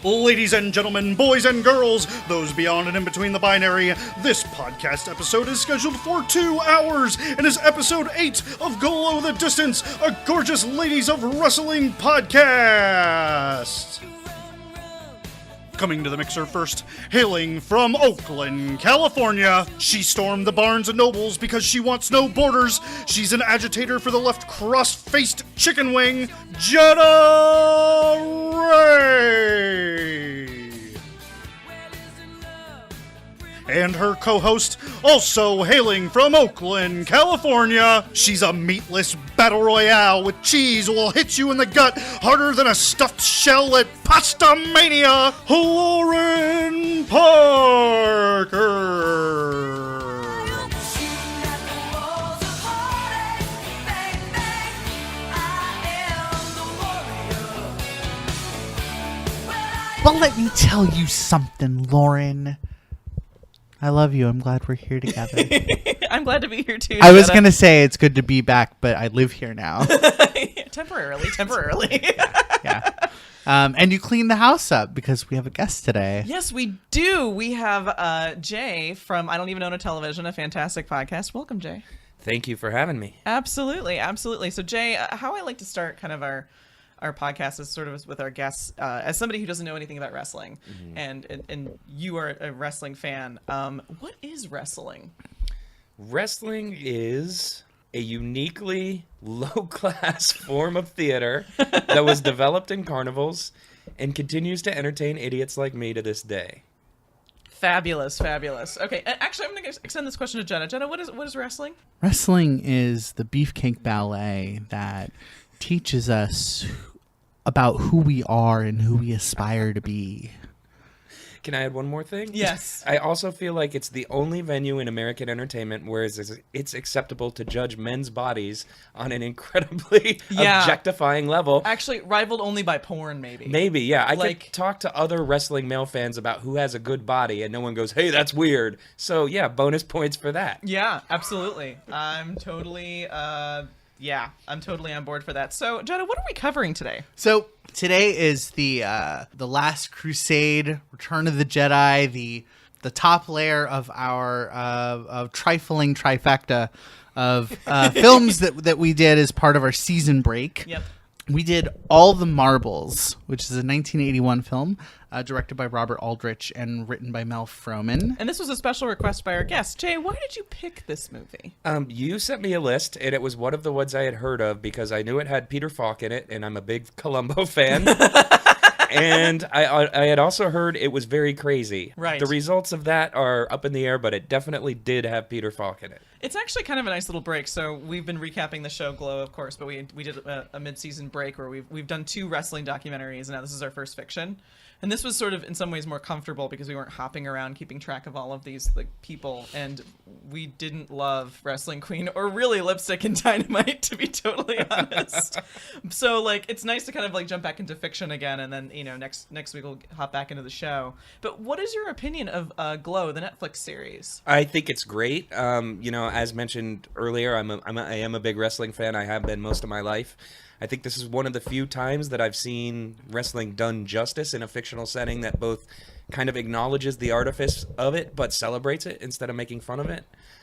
Ladies and gentlemen, boys and girls, those beyond and in between the binary, this podcast episode is scheduled for 2 hours and is episode 8 of Below the Distance, a gorgeous ladies of wrestling podcast. Coming to the mixer first, hailing from Oakland, California, she stormed the Barnes & Nobles because she wants no borders. She's an agitator for the left cross-faced chicken wing, Jetta Ray. And her co-host, also hailing from Oakland, California, she's a meatless battle royale with cheese will hit you in the gut harder than a stuffed shell at Pasta Mania, Lauren Parker. Well, let me tell you something, Lauren. I love you. I'm glad we're here together. I'm glad to be here too. I was going to say it's good to be back, but I live here now. Temporarily. Yeah. And you cleaned the house up because we have a guest today. Yes, we do. We have Jay from I Don't Even Own a Television, a fantastic podcast. Welcome, Jay. Thank you for having me. Absolutely. So, Jay, how I like to start kind of our podcast is sort of with our guests, as somebody who doesn't know anything about wrestling, and you are a wrestling fan. What is wrestling? Wrestling is a uniquely low-class form of theater that was developed in carnivals and continues to entertain idiots like me to this day. Fabulous. Okay, actually, I'm going to extend this question to Jenna. Jenna, what is wrestling? Wrestling is the beefcake ballet that teaches us about who we are and who we aspire to be. Can I add one more thing? Yes. I also feel like it's the only venue in American entertainment where it's acceptable to judge men's bodies on an incredibly objectifying level. Actually, rivaled only by porn, maybe. Maybe, yeah. I could talk to other wrestling male fans about who has a good body, and no one goes, hey, that's weird. So, yeah, bonus points for that. Yeah, absolutely. I'm totally on board for that. So, Jenna, what are we covering today? So today is the Last Crusade, Return of the Jedi, the top layer of our of trifling trifecta of films that we did as part of our season break. Yep. We did All the Marbles, which is a 1981 film directed by Robert Aldrich and written by Mel Frohman. And this was a special request by our guest. Jay, why did you pick this movie? You sent me a list, and it was one of the ones I had heard of because I knew it had Peter Falk in it, and I'm a big Columbo fan. And I had also heard it was very crazy. Right. The results of that are up in the air, but it definitely did have Peter Falk in it. It's actually kind of a nice little break. So we've been recapping the show Glow, of course, but we did a mid-season break where we've done 2 wrestling documentaries, and now this is our first fiction. And this was sort of in some ways more comfortable because we weren't hopping around keeping track of all of these people, and we didn't love Wrestling Queen or really Lipstick and Dynamite, to be totally honest. So it's nice to kind of jump back into fiction again, and then next week we'll hop back into the show. But what is your opinion of Glow, the Netflix series? I think it's great. As mentioned earlier, I am a big wrestling fan. I have been most of my life. I think this is one of the few times that I've seen wrestling done justice in a fictional setting that both kind of acknowledges the artifice of it but celebrates it instead of making fun of it.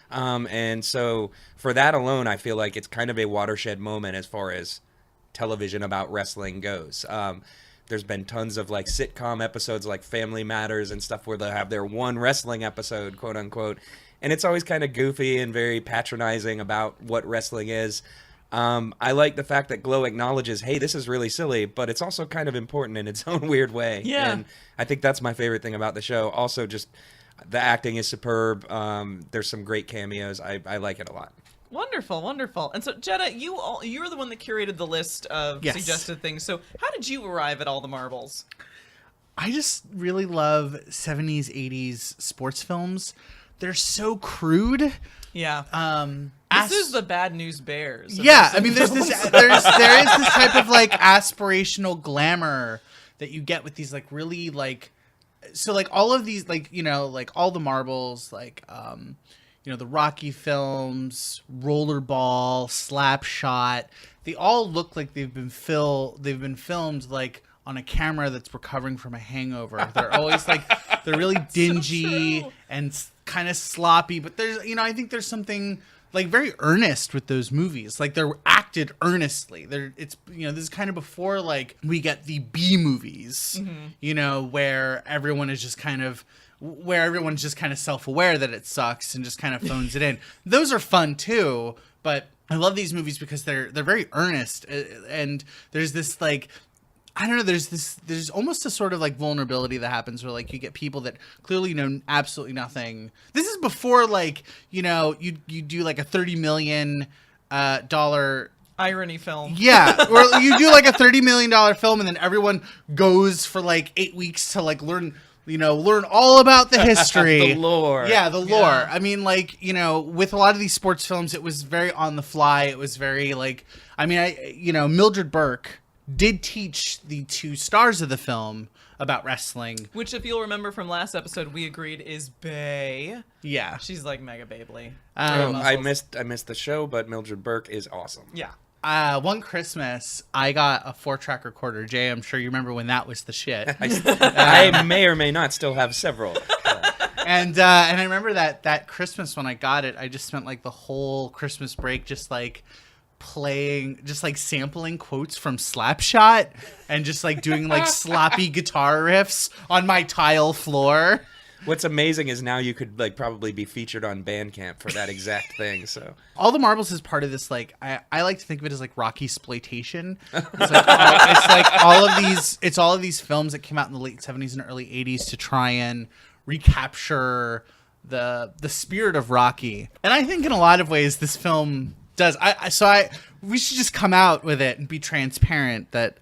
And so for that alone, I feel like it's kind of a watershed moment as far as television about wrestling goes. There's been tons of sitcom episodes like Family Matters and stuff where they'll have their one wrestling episode, quote unquote. And it's always kind of goofy and very patronizing about what wrestling is. I like the fact that Glow acknowledges, hey, this is really silly, but it's also kind of important in its own weird way. Yeah. And I think that's my favorite thing about the show. Also, just the acting is superb. There's some great cameos. I like it a lot. Wonderful. And so, Jetta, you're the one that curated the list of suggested things. So how did you arrive at All the Marbles? I just really love 70s, 80s sports films. They're so crude. Yeah. This is the Bad News Bears. Yeah, I mean, there is this type of aspirational glamour that you get with these really all of these All the Marbles, the Rocky films, Rollerball, Slapshot. They all look like they've been filmed on a camera that's recovering from a hangover. They're always like, they're really dingy true. and kind of sloppy, but there's, I think there's something like very earnest with those movies. Like they're acted earnestly. This is kind of before like we get the B movies, where everyone's just kind of self-aware that it sucks and just kind of phones it in. Those are fun too, but I love these movies because they're very earnest, and there's this like, I don't know, there's almost a sort of like vulnerability that happens where like you get people that clearly know absolutely nothing. This is before like, you do like a $30 million irony film. Yeah, or you do like a $30 million film and then everyone goes for like 8 weeks to like learn all about the history. The lore. Yeah, the lore. Yeah. I mean, like, with a lot of these sports films, it was very on the fly. It was very like, Mildred Burke did teach the 2 stars of the film about wrestling. Which, if you'll remember from last episode, we agreed is bae. Yeah. She's like mega babely. I missed the show, but Mildred Burke is awesome. Yeah. One Christmas, I got a 4-track recorder. Jay, I'm sure you remember when that was the shit. I may or may not still have several. And I remember that Christmas when I got it, I just spent like the whole Christmas break just like playing, just like sampling quotes from Slapshot and just like doing like sloppy guitar riffs on my tile floor. What's amazing is now you could like probably be featured on Bandcamp for that exact thing. So All the Marbles is part of this, like, I like to think of it as like Rocky exploitation. It's all of these films that came out in the late 70s and early 80s to try and recapture the spirit of Rocky. And I think in a lot of ways this film does. We should just come out with it and be transparent that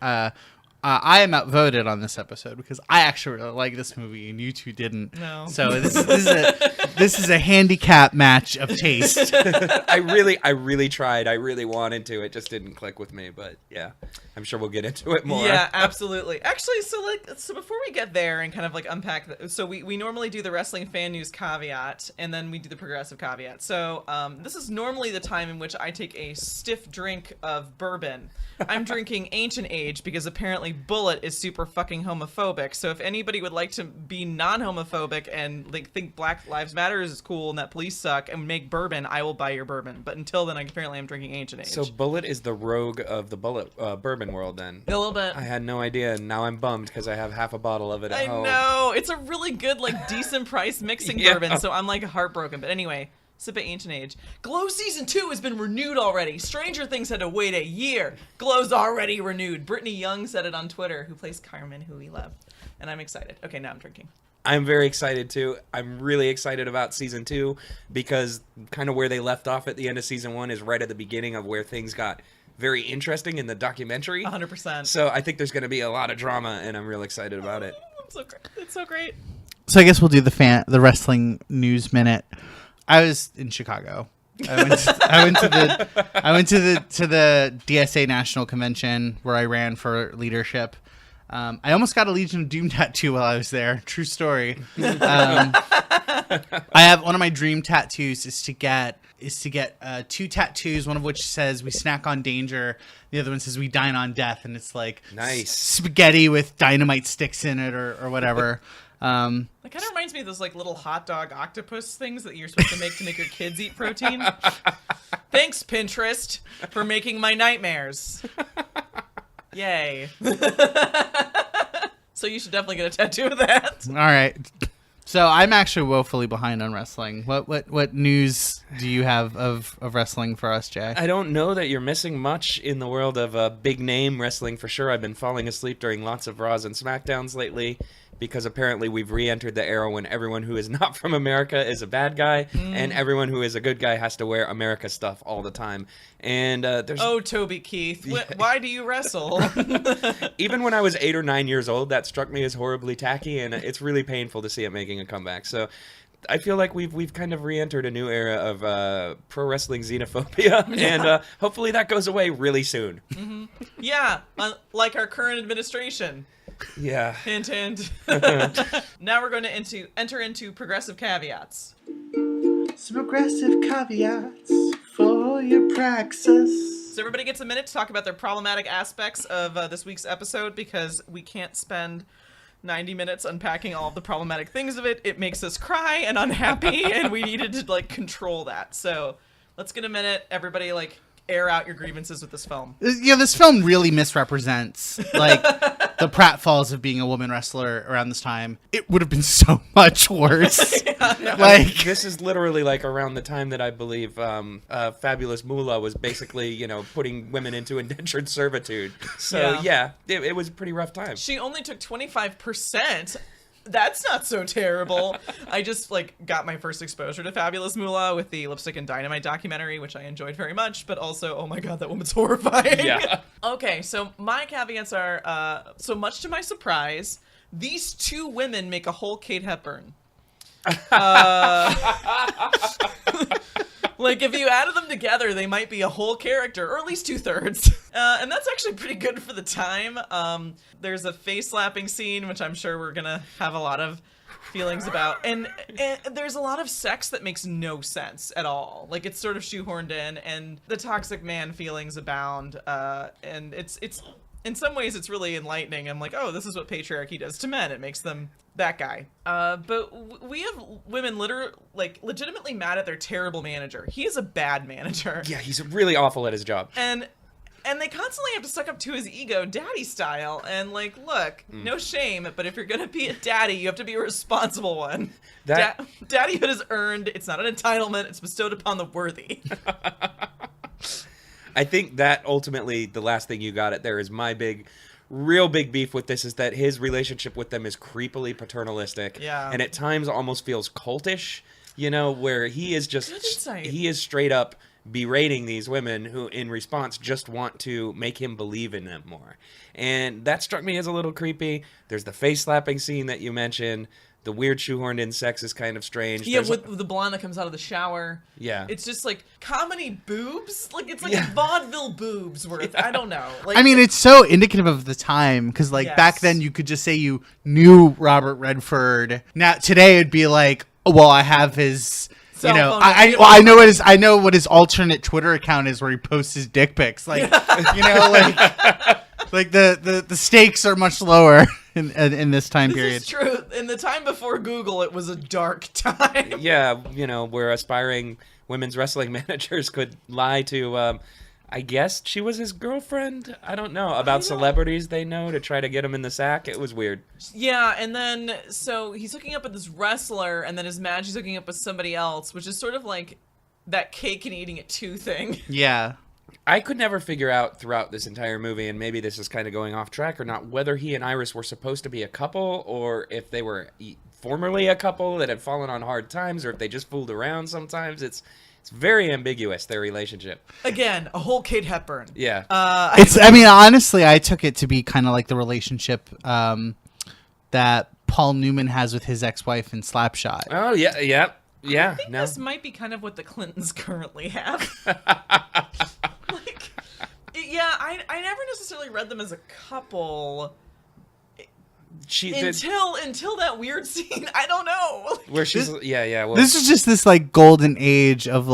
I am outvoted on this episode because I actually really like this movie and you two didn't. No. So this is a handicap match of taste. I really tried. I really wanted to. It just didn't click with me. But yeah, I'm sure we'll get into it more. Yeah, absolutely. Actually, so before we get there and kind of like unpack, so we normally do the wrestling fan news caveat and then we do the progressive caveat. So this is normally the time in which I take a stiff drink of bourbon. I'm drinking Ancient Age because apparently Bullet is super fucking homophobic. So if anybody would like to be non-homophobic and like think Black Lives Matter is cool and that police suck and make bourbon, I will buy your bourbon. But until then, apparently I'm drinking Ancient Age. So Bullet is the rogue of the bourbon world then. A little bit. I had no idea, and now I'm bummed because I have half a bottle of it at home. I know. It's a really good, like, decent price mixing bourbon, so I'm, like, heartbroken. But anyway, sip of Ancient Age. Glow Season 2 has been renewed already. Stranger Things had to wait a year. Glow's already renewed. Brittany Young said it on Twitter, who plays Carmen, who we love. And I'm excited. Okay, now I'm drinking. I'm very excited too. I'm really excited about season 2 because kind of where they left off at the end of season 1 is right at the beginning of where things got very interesting in the documentary. 100%. So I think there's going to be a lot of drama, and I'm real excited about it. It's so great. So I guess we'll do the wrestling news minute. I was in Chicago. I went to the DSA National Convention where I ran for leadership. I almost got a Legion of Doom tattoo while I was there. True story. I have one of my dream tattoos is to get 2 tattoos, one of which says we snack on danger, the other one says we dine on death, and it's like nice spaghetti with dynamite sticks in it or whatever. That kind of reminds me of those like little hot dog octopus things that you're supposed to make your kids eat protein. Thanks, Pinterest, for making my nightmares. Yay. So you should definitely get a tattoo of that. All right. So I'm actually woefully behind on wrestling. What news do you have of wrestling for us, Jay? I don't know that you're missing much in the world of big name wrestling for sure. I've been falling asleep during lots of Raws and SmackDowns lately because apparently we've re-entered the era when everyone who is not from America is a bad guy and everyone who is a good guy has to wear America stuff all the time. And there's Toby Keith, why do you wrestle? Even when I was 8 or 9 years old, that struck me as horribly tacky, and it's really painful to see it making a comeback. So I feel like we've kind of re-entered a new era of pro wrestling xenophobia, and hopefully that goes away really soon. Mm-hmm. Yeah, like our current administration. Yeah. Hint, hint. Now we're going to enter into progressive caveats. Some progressive caveats for your praxis. So everybody gets a minute to talk about their problematic aspects of this week's episode, because we can't spend 90 minutes unpacking all of the problematic things of it. It makes us cry and unhappy, and we needed to like control that. So let's get a minute. Everybody like air out your grievances with this film. Yeah, this film really misrepresents like the pratfalls of being a woman wrestler around this time. It would have been so much worse. Like this is literally like around the time that I believe Fabulous Moolah was basically, you know, putting women into indentured servitude. So it was a pretty rough time. She only took 25%. That's not so terrible. I just like got my first exposure to Fabulous Moolah with the Lipstick and Dynamite documentary, which I enjoyed very much, but also, oh my god, that woman's horrifying. Yeah. Okay, so my caveats are, so much to my surprise, these two women make a whole Kate Hepburn. Like, if you added them together, they might be a whole character, or at least 2/3. And that's actually pretty good for the time. There's a face-slapping scene, which I'm sure we're gonna have a lot of feelings about. And there's a lot of sex that makes no sense at all. Like, it's sort of shoehorned in, and the toxic man feelings abound. And it's in some ways, it's really enlightening. I'm like, oh, this is what patriarchy does to men. It makes them that guy. But we have women legitimately mad at their terrible manager. He is a bad manager. Yeah, he's really awful at his job. And they constantly have to suck up to his ego, daddy style. And like, look, no shame, but if you're gonna be a daddy, you have to be a responsible one. Daddyhood is earned. It's not an entitlement. It's bestowed upon the worthy. I think that ultimately the last thing you got at there is my real big beef with this is that his relationship with them is creepily paternalistic. Yeah. And at times almost feels cultish, you know, where he is straight up berating these women who in response just want to make him believe in them more. And that struck me as a little creepy. There's the face slapping scene that you mentioned. The weird shoehorned in sex is kind of strange. Yeah, with the blonde that comes out of the shower. Yeah. It's just like comedy boobs. Like, it's like vaudeville boobs worth. I don't know. Like, I mean, it's so indicative of the time, because like back then you could just say you knew Robert Redford. Now today it'd be like, well, I have his. You know, I know what his alternate Twitter account is where he posts his dick pics. Like, you know, like the stakes are much lower in this time period. This is true. In the time before Google, it was a dark time. Yeah, you know, where aspiring women's wrestling managers could lie to, I guess she was his girlfriend. I don't know. About celebrities they know to try to get him in the sack. It was weird. Yeah, and then, so he's hooking up with this wrestler, and then his match he's hooking up with somebody else, which is sort of like that cake and eating it too thing. Yeah. I could never figure out throughout this entire movie, and maybe this is kind of going off track or not, whether he and Iris were supposed to be a couple, or if they were formerly a couple that had fallen on hard times, or if they just fooled around sometimes. It's very ambiguous, their relationship. Again, a whole Kate Hepburn. Yeah. I mean, honestly, I took it to be kind of like the relationship that Paul Newman has with his ex-wife in Slapshot. Oh, yeah, yeah. Yeah. I think this might be kind of what the Clintons currently have. I never necessarily read them as a couple. Until that weird scene, I don't know. Where she's well, this is just this like golden age of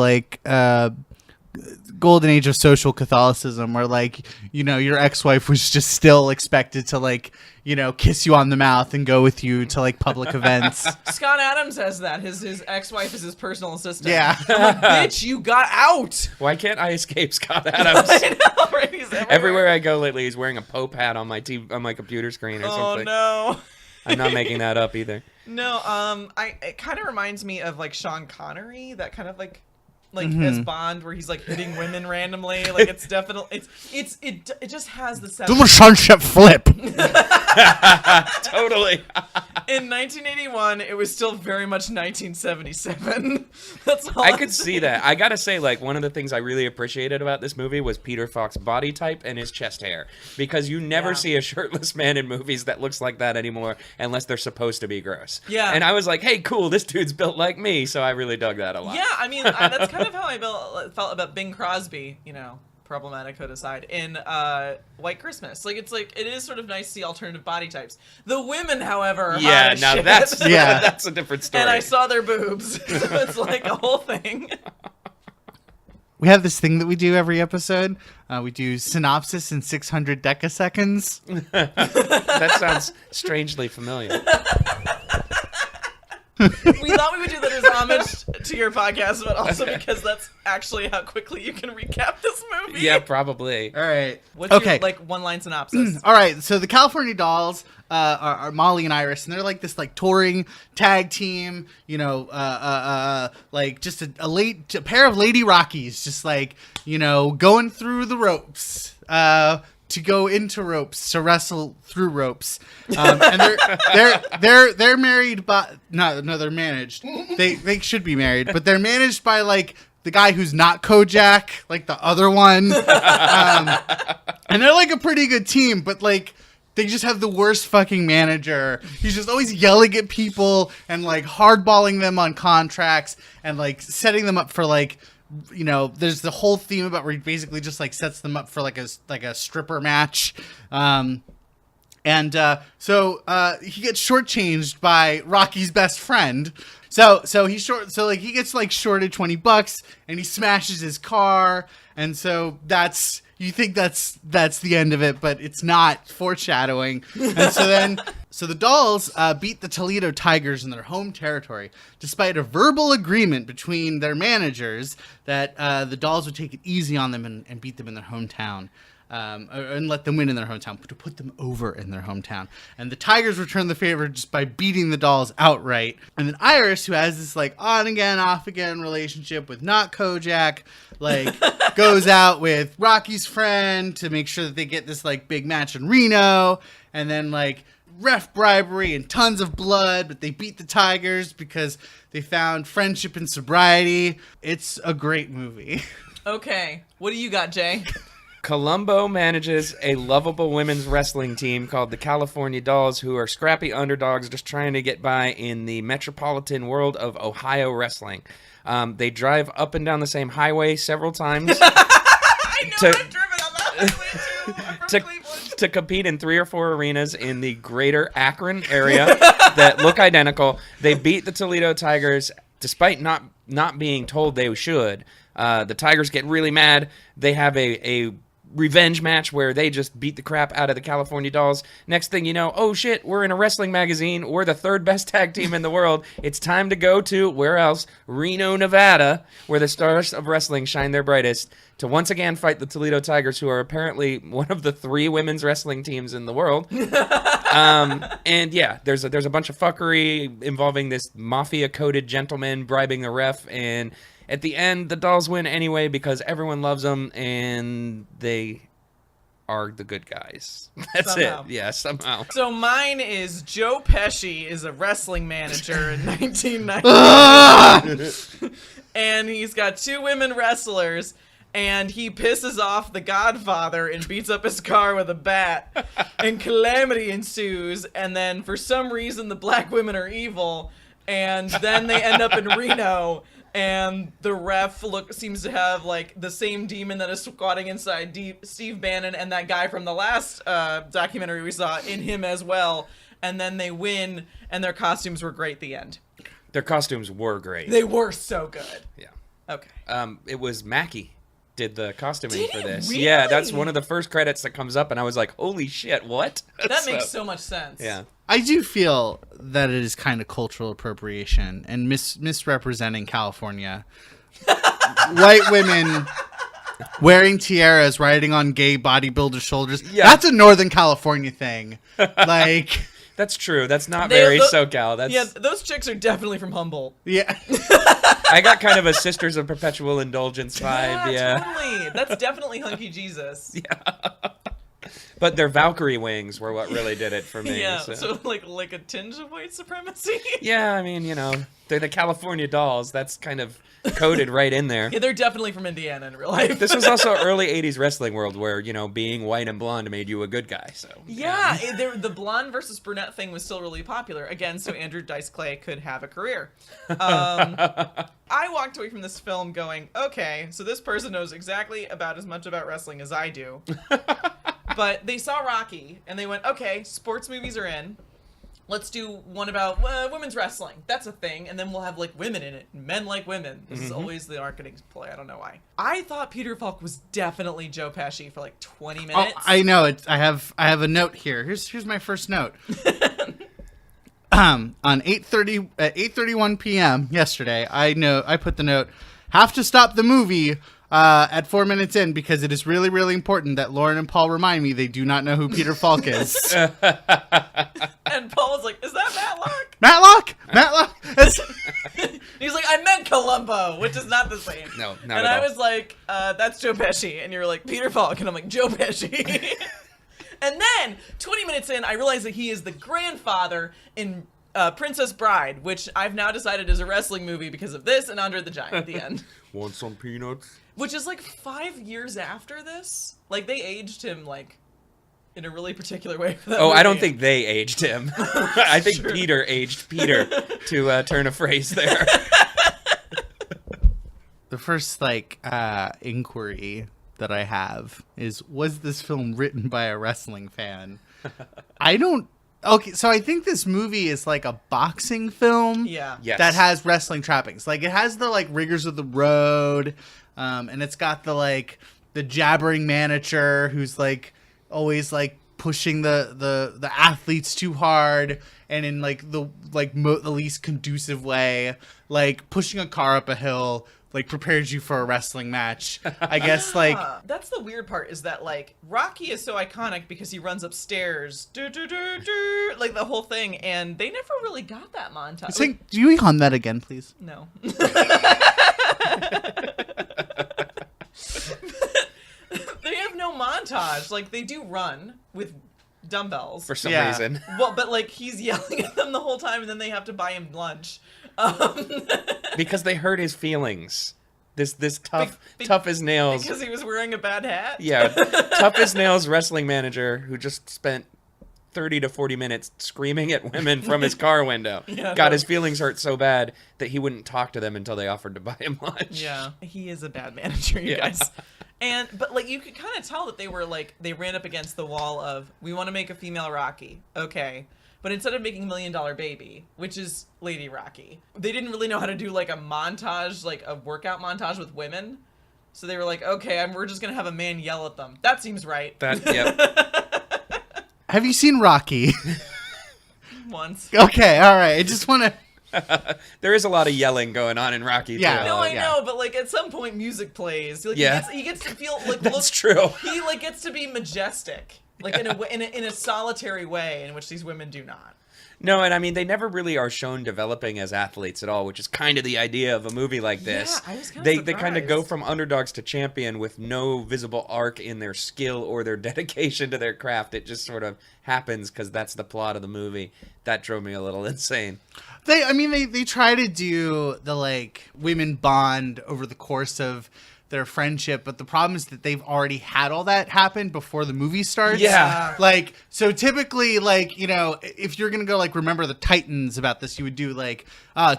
social Catholicism, where like, you know, your ex-wife was just still expected to like, you know, kiss you on the mouth and go with you to like public events. Scott Adams has that. His ex-wife is his personal assistant. Yeah. I'm like, bitch, you got out. Why can't I escape Scott Adams? I know, right? He's everywhere I go lately, he's wearing a Pope hat on my computer screen or something. Oh no. I'm not making that up either. No, it kind of reminds me of like Sean Connery, that kind of like as Bond, where he's like hitting women randomly. Like, it's definitely it just has the sound. Do the sunset flip. Totally. In 1981, it was still very much 1977. That's all I could see that. I gotta say, like, one of the things I really appreciated about this movie was Peter Falk's body type and his chest hair, because you never see a shirtless man in movies that looks like that anymore unless they're supposed to be gross. Yeah. And I was like, hey, cool, this dude's built like me, so I really dug that a lot. Yeah, I mean, that's kind of how I felt about Bing Crosby, you know, problematic hood aside, in White Christmas. Like, it is sort of nice to see alternative body types. The women, however, are hot as shit. That's a different story. And I saw their boobs, so it's like a whole thing. we have this thing that we do every episode. We do synopsis in 600 decaseconds. That sounds strangely familiar. We thought we would do that as homage to your podcast, but also because that's actually how quickly you can recap this movie. Yeah, probably. All right. What's your, like, one-line synopsis? All right. So the California Dolls are Molly and Iris, and they're like this like touring tag team. You know, like just a pair of Lady Rockies, just like, you know, going through the ropes. To go into ropes, to wrestle through ropes, and they're married by they're managed. They should be married, but they're managed by like the guy who's not Kojak, like the other one, and they're like a pretty good team, but like they just have the worst fucking manager. He's just always yelling at people and like hardballing them on contracts and like setting them up for like. You know, there's the whole theme about where he basically just like sets them up for like a stripper match, so he gets shortchanged by Rocky's best friend. So he's short. So like he gets like shorted $20, and he smashes his car, and so that's. You think that's the end of it, but it's not. Foreshadowing. And so the Dolls beat the Toledo Tigers in their home territory, despite a verbal agreement between their managers that the Dolls would take it easy on them and beat them in their hometown. And let them win in their hometown, to put them over in their hometown. And the Tigers return the favor just by beating the Dolls outright. And then Iris, who has this like on again, off again relationship with not Kojak, like goes out with Rocky's friend to make sure that they get this like big match in Reno. And then like ref bribery and tons of blood, but they beat the Tigers because they found friendship and sobriety. It's a great movie. Okay, what do you got, Jay? Columbo manages a lovable women's wrestling team called the California Dolls, who are scrappy underdogs just trying to get by in the metropolitan world of Ohio wrestling. They drive up and down the same highway several times. I know, I've driven on that highway too. I'm from Cleveland. To compete in 3 or 4 arenas in the greater Akron area that look identical. They beat the Toledo Tigers despite not being told they should. The Tigers get really mad. They have a revenge match where they just beat the crap out of the California Dolls. Next thing you know, oh shit, we're in a wrestling magazine. We're the 3rd best tag team in the world. It's time to go to, where else? Reno, Nevada, where the stars of wrestling shine their brightest, to once again fight the Toledo Tigers, who are apparently one of the 3 women's wrestling teams in the world. And yeah, there's a bunch of fuckery involving this mafia-coded gentleman bribing the ref, and at the end, the Dolls win anyway because everyone loves them and they are the good guys. That's Somehow. it. Yeah, somehow. So mine is Joe Pesci is a wrestling manager in 1990. And he's got 2 women wrestlers, and he pisses off the Godfather and beats up his car with a bat, and calamity ensues, and then for some reason the black women are evil, and then they end up in Reno. And the ref seems to have like the same demon that is squatting inside Steve Bannon and that guy from the last documentary we saw in him as well. And then they win, and their costumes were great at the end. Their costumes were great. They were so good. Yeah. Okay. It was Mackie did the costuming Did for it this. really? Yeah, that's one of the first credits that comes up, and I was like, holy shit, what? That makes so much sense. Yeah. I do feel that it is kind of cultural appropriation and misrepresenting California. White women wearing tiaras, riding on gay bodybuilder shoulders. Yeah. That's a Northern California thing. Like, That's true. That's not very SoCal. That's Yeah, those chicks are definitely from Humboldt. yeah. I got kind of a Sisters of Perpetual Indulgence vibe. Yeah. Totally. That's definitely Hunky Jesus. But their Valkyrie wings were what really did it for me. Yeah, so like a tinge of white supremacy. Yeah, I mean, they're the California Dolls. That's kind of coded right in there. Yeah, they're definitely from Indiana in real life. This was also early 80s wrestling world where, being white and blonde made you a good guy. So Yeah, the blonde versus brunette thing was still really popular. Again, so Andrew Dice Clay could have a career. I walked away from this film going, okay, so this person knows exactly about as much about wrestling as I do. But they saw Rocky, and they went, okay, sports movies are in. let's do one about women's wrestling. That's a thing. And then we'll have like women in it. Men like women. This is always the marketing play. I don't know why. I thought Peter Falk was definitely Joe Pesci for like 20 minutes. Oh, I know it. I have a note here. Here's my first note. On 8:31 p.m. yesterday, I put the note, have to stop the movie at 4 minutes in because it is really, really important that Lauren and Paul remind me they do not know who Peter Falk is. And Paul was like, is that Matlock? Matlock! He's like, I meant Columbo, which is not the same. No, not and at I all. was like, that's Joe Pesci. And you were like, Peter Falk. And I'm like, Joe Pesci. And then, 20 minutes in, I realized that he is the grandfather in Princess Bride, which I've now decided is a wrestling movie because of this and Andre the Giant at the end. Want some peanuts? Which is like 5 years after this. Like, they aged him, like, in a really particular way for that Oh, movie. I don't think they aged him. I think Sure. Peter aged Peter, to turn a phrase there. The first inquiry that I have is, was this film written by a wrestling fan? Okay, so I think this movie is like a boxing film. Yeah. Yes. That has wrestling trappings. Like, it has the like rigors of the road, and it's got the jabbering manager who's like always like pushing the athletes too hard and in like the least conducive way, like pushing a car up a hill like prepares you for a wrestling match. I guess like That's the weird part, is that like Rocky is so iconic because he runs upstairs, like the whole thing, and they never really got that montage. do you hum that again, please? No. They have no montage. Like, they do run with dumbbells. For some Yeah. reason. Well, but like he's yelling at them the whole time, and then they have to buy him lunch. Because they hurt his feelings. This tough Be- tough as nails. Because he was wearing a bad hat. Yeah, tough as nails wrestling manager who just spent 30 to 40 minutes screaming at women from his car window. Yeah, Got no. his feelings hurt so bad that he wouldn't talk to them until they offered to buy him lunch. Yeah, he is a bad manager, you Yeah. guys. But like you could kind of tell that they ran up against the wall of, we want to make a female Rocky, okay, but instead of making $1 Million Baby, which is Lady Rocky, they didn't really know how to do like a montage, like a workout montage with women. So they were like, okay, we're just gonna have a man yell at them. That seems right. Yep. Have you seen Rocky? Once. Okay, all right. I just want to. There is a lot of yelling going on in Rocky Yeah. too. No, I yeah. know, but like at some point music plays. Like, Yeah. he gets to feel like That's true. He like gets to be majestic, like in a solitary way in which these women do not. No, and I mean, they never really are shown developing as athletes at all, which is kind of the idea of a movie like this. Yeah, I was kinda They kind of surprised. go from underdogs to champion with no visible arc in their skill or their dedication to their craft. It just sort of happens because that's the plot of the movie. That drove me a little insane. They try to do the like women bond over the course of their friendship, but the problem is that they've already had all that happen before the movie starts. Yeah. Like, so typically, like, you know, if you're gonna go like Remember the Titans about this, you would do like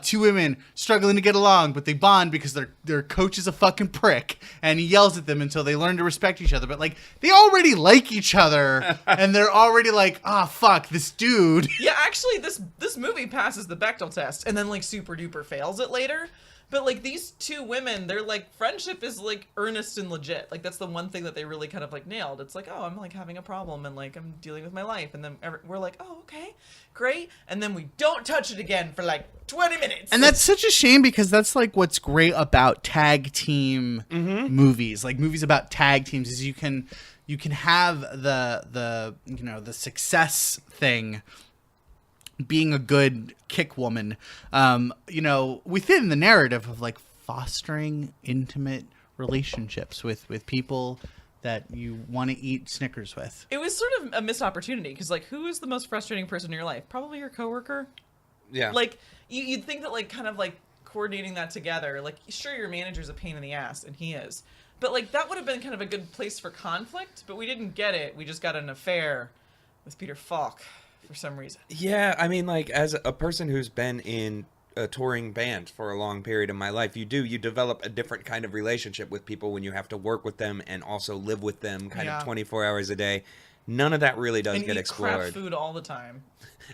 two women struggling to get along, but they bond because their coach is a fucking prick and he yells at them until they learn to respect each other. But like, they already like each other and they're already like, fuck this dude. Yeah, actually, this movie passes the Bechdel test and then like super duper fails it later. But like these two women, their like friendship is like earnest and legit. Like that's the one thing that they really kind of like nailed. It's like, oh, I'm like having a problem and like I'm dealing with my life, and then we're like, oh, okay, great, and then we don't touch it again for like 20 minutes. And that's such a shame because that's like what's great about tag team movies, like movies about tag teams, is you can have the you know, the success thing being a good kick woman, you know, within the narrative of like fostering intimate relationships with people that you want to eat Snickers with. It was sort of a missed opportunity because like, who is the most frustrating person in your life? Probably your coworker. Yeah. Like you'd think that like kind of like coordinating that together, like sure, your manager's a pain in the ass, and he is, but like that would have been kind of a good place for conflict, but we didn't get it. We just got an affair with Peter Falk for some reason. Yeah, I mean, like, as a person who's been in a touring band for a long period of my life, you develop a different kind of relationship with people when you have to work with them and also live with them kind Yeah. of 24 hours a day. None of that really does And get eat crap explored. food all the time.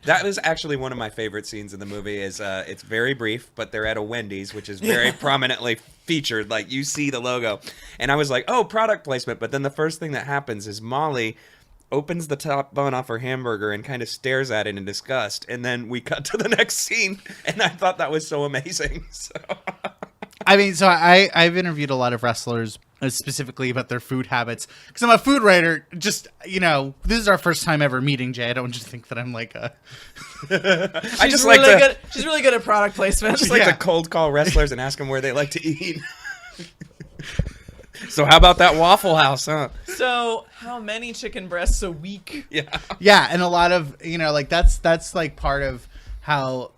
That was actually one of my favorite scenes in the movie. Is it's very brief, but they're at a Wendy's, which is very prominently featured. Like, you see the logo, and I was like, "Oh, product placement." But then the first thing that happens is Molly opens the top bun off her hamburger and kind of stares at it in disgust, and then we cut to the next scene, and I thought that was so amazing. So. I mean, so I've interviewed a lot of wrestlers specifically about their food habits because I'm a food writer. Just, this is our first time ever meeting, Jay. I don't want you to think that I'm like a. I just like to. She's really good at product placement. Just like to cold call wrestlers and ask them where they like to eat. So how about that Waffle House, huh? So how many chicken breasts a week? Yeah. Yeah, and a lot of that's like part of how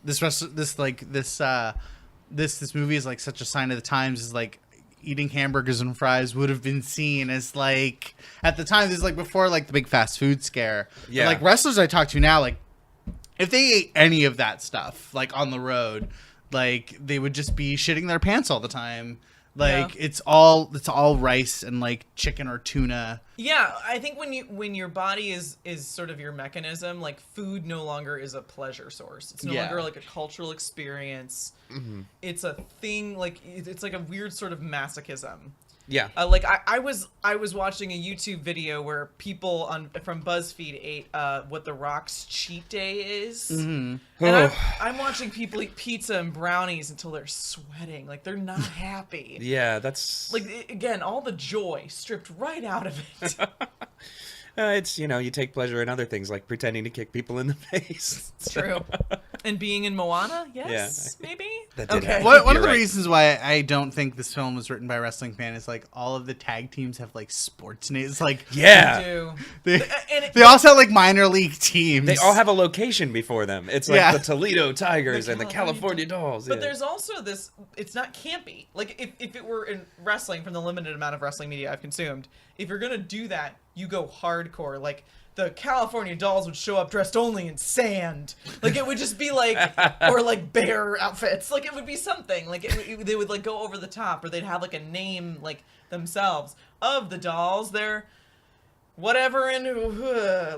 this movie is like such a sign of the times. Is like eating hamburgers and fries would have been seen as like at the time. This is like before like the big fast food scare. Yeah. But, like wrestlers I talk to now, like if they ate any of that stuff like on the road, like they would just be shitting their pants all the time. Like it's all rice and like chicken or tuna. Yeah, I think when your body is sort of your mechanism, like food no longer is a pleasure source. It's no longer like a cultural experience. Mm-hmm. It's a thing, like it's like a weird sort of masochism. Yeah. Like I was watching a YouTube video where people from BuzzFeed ate what The Rock's cheat day is, and I'm watching people eat pizza and brownies until they're sweating, like they're not happy. Yeah, that's like again all the joy stripped right out of it. It's, you take pleasure in other things like pretending to kick people in the face. It's true. And being in Moana, yes, maybe. That did happen. One of the right. reasons why I don't think this film was written by a wrestling fan is like all of the tag teams have like sports names. Like They do. They also have like minor league teams. They all have a location before them. It's like the Toledo Tigers and the California Dolls. But there's also this, it's not campy. Like if it were in wrestling, from the limited amount of wrestling media I've consumed, if you're going to do that, you go hardcore. Like the California Dolls would show up dressed only in sand. Like it would just be like, or like bear outfits. Like it would be something. Like they would like go over the top, or they'd have like a name like themselves of the dolls. They're whatever, and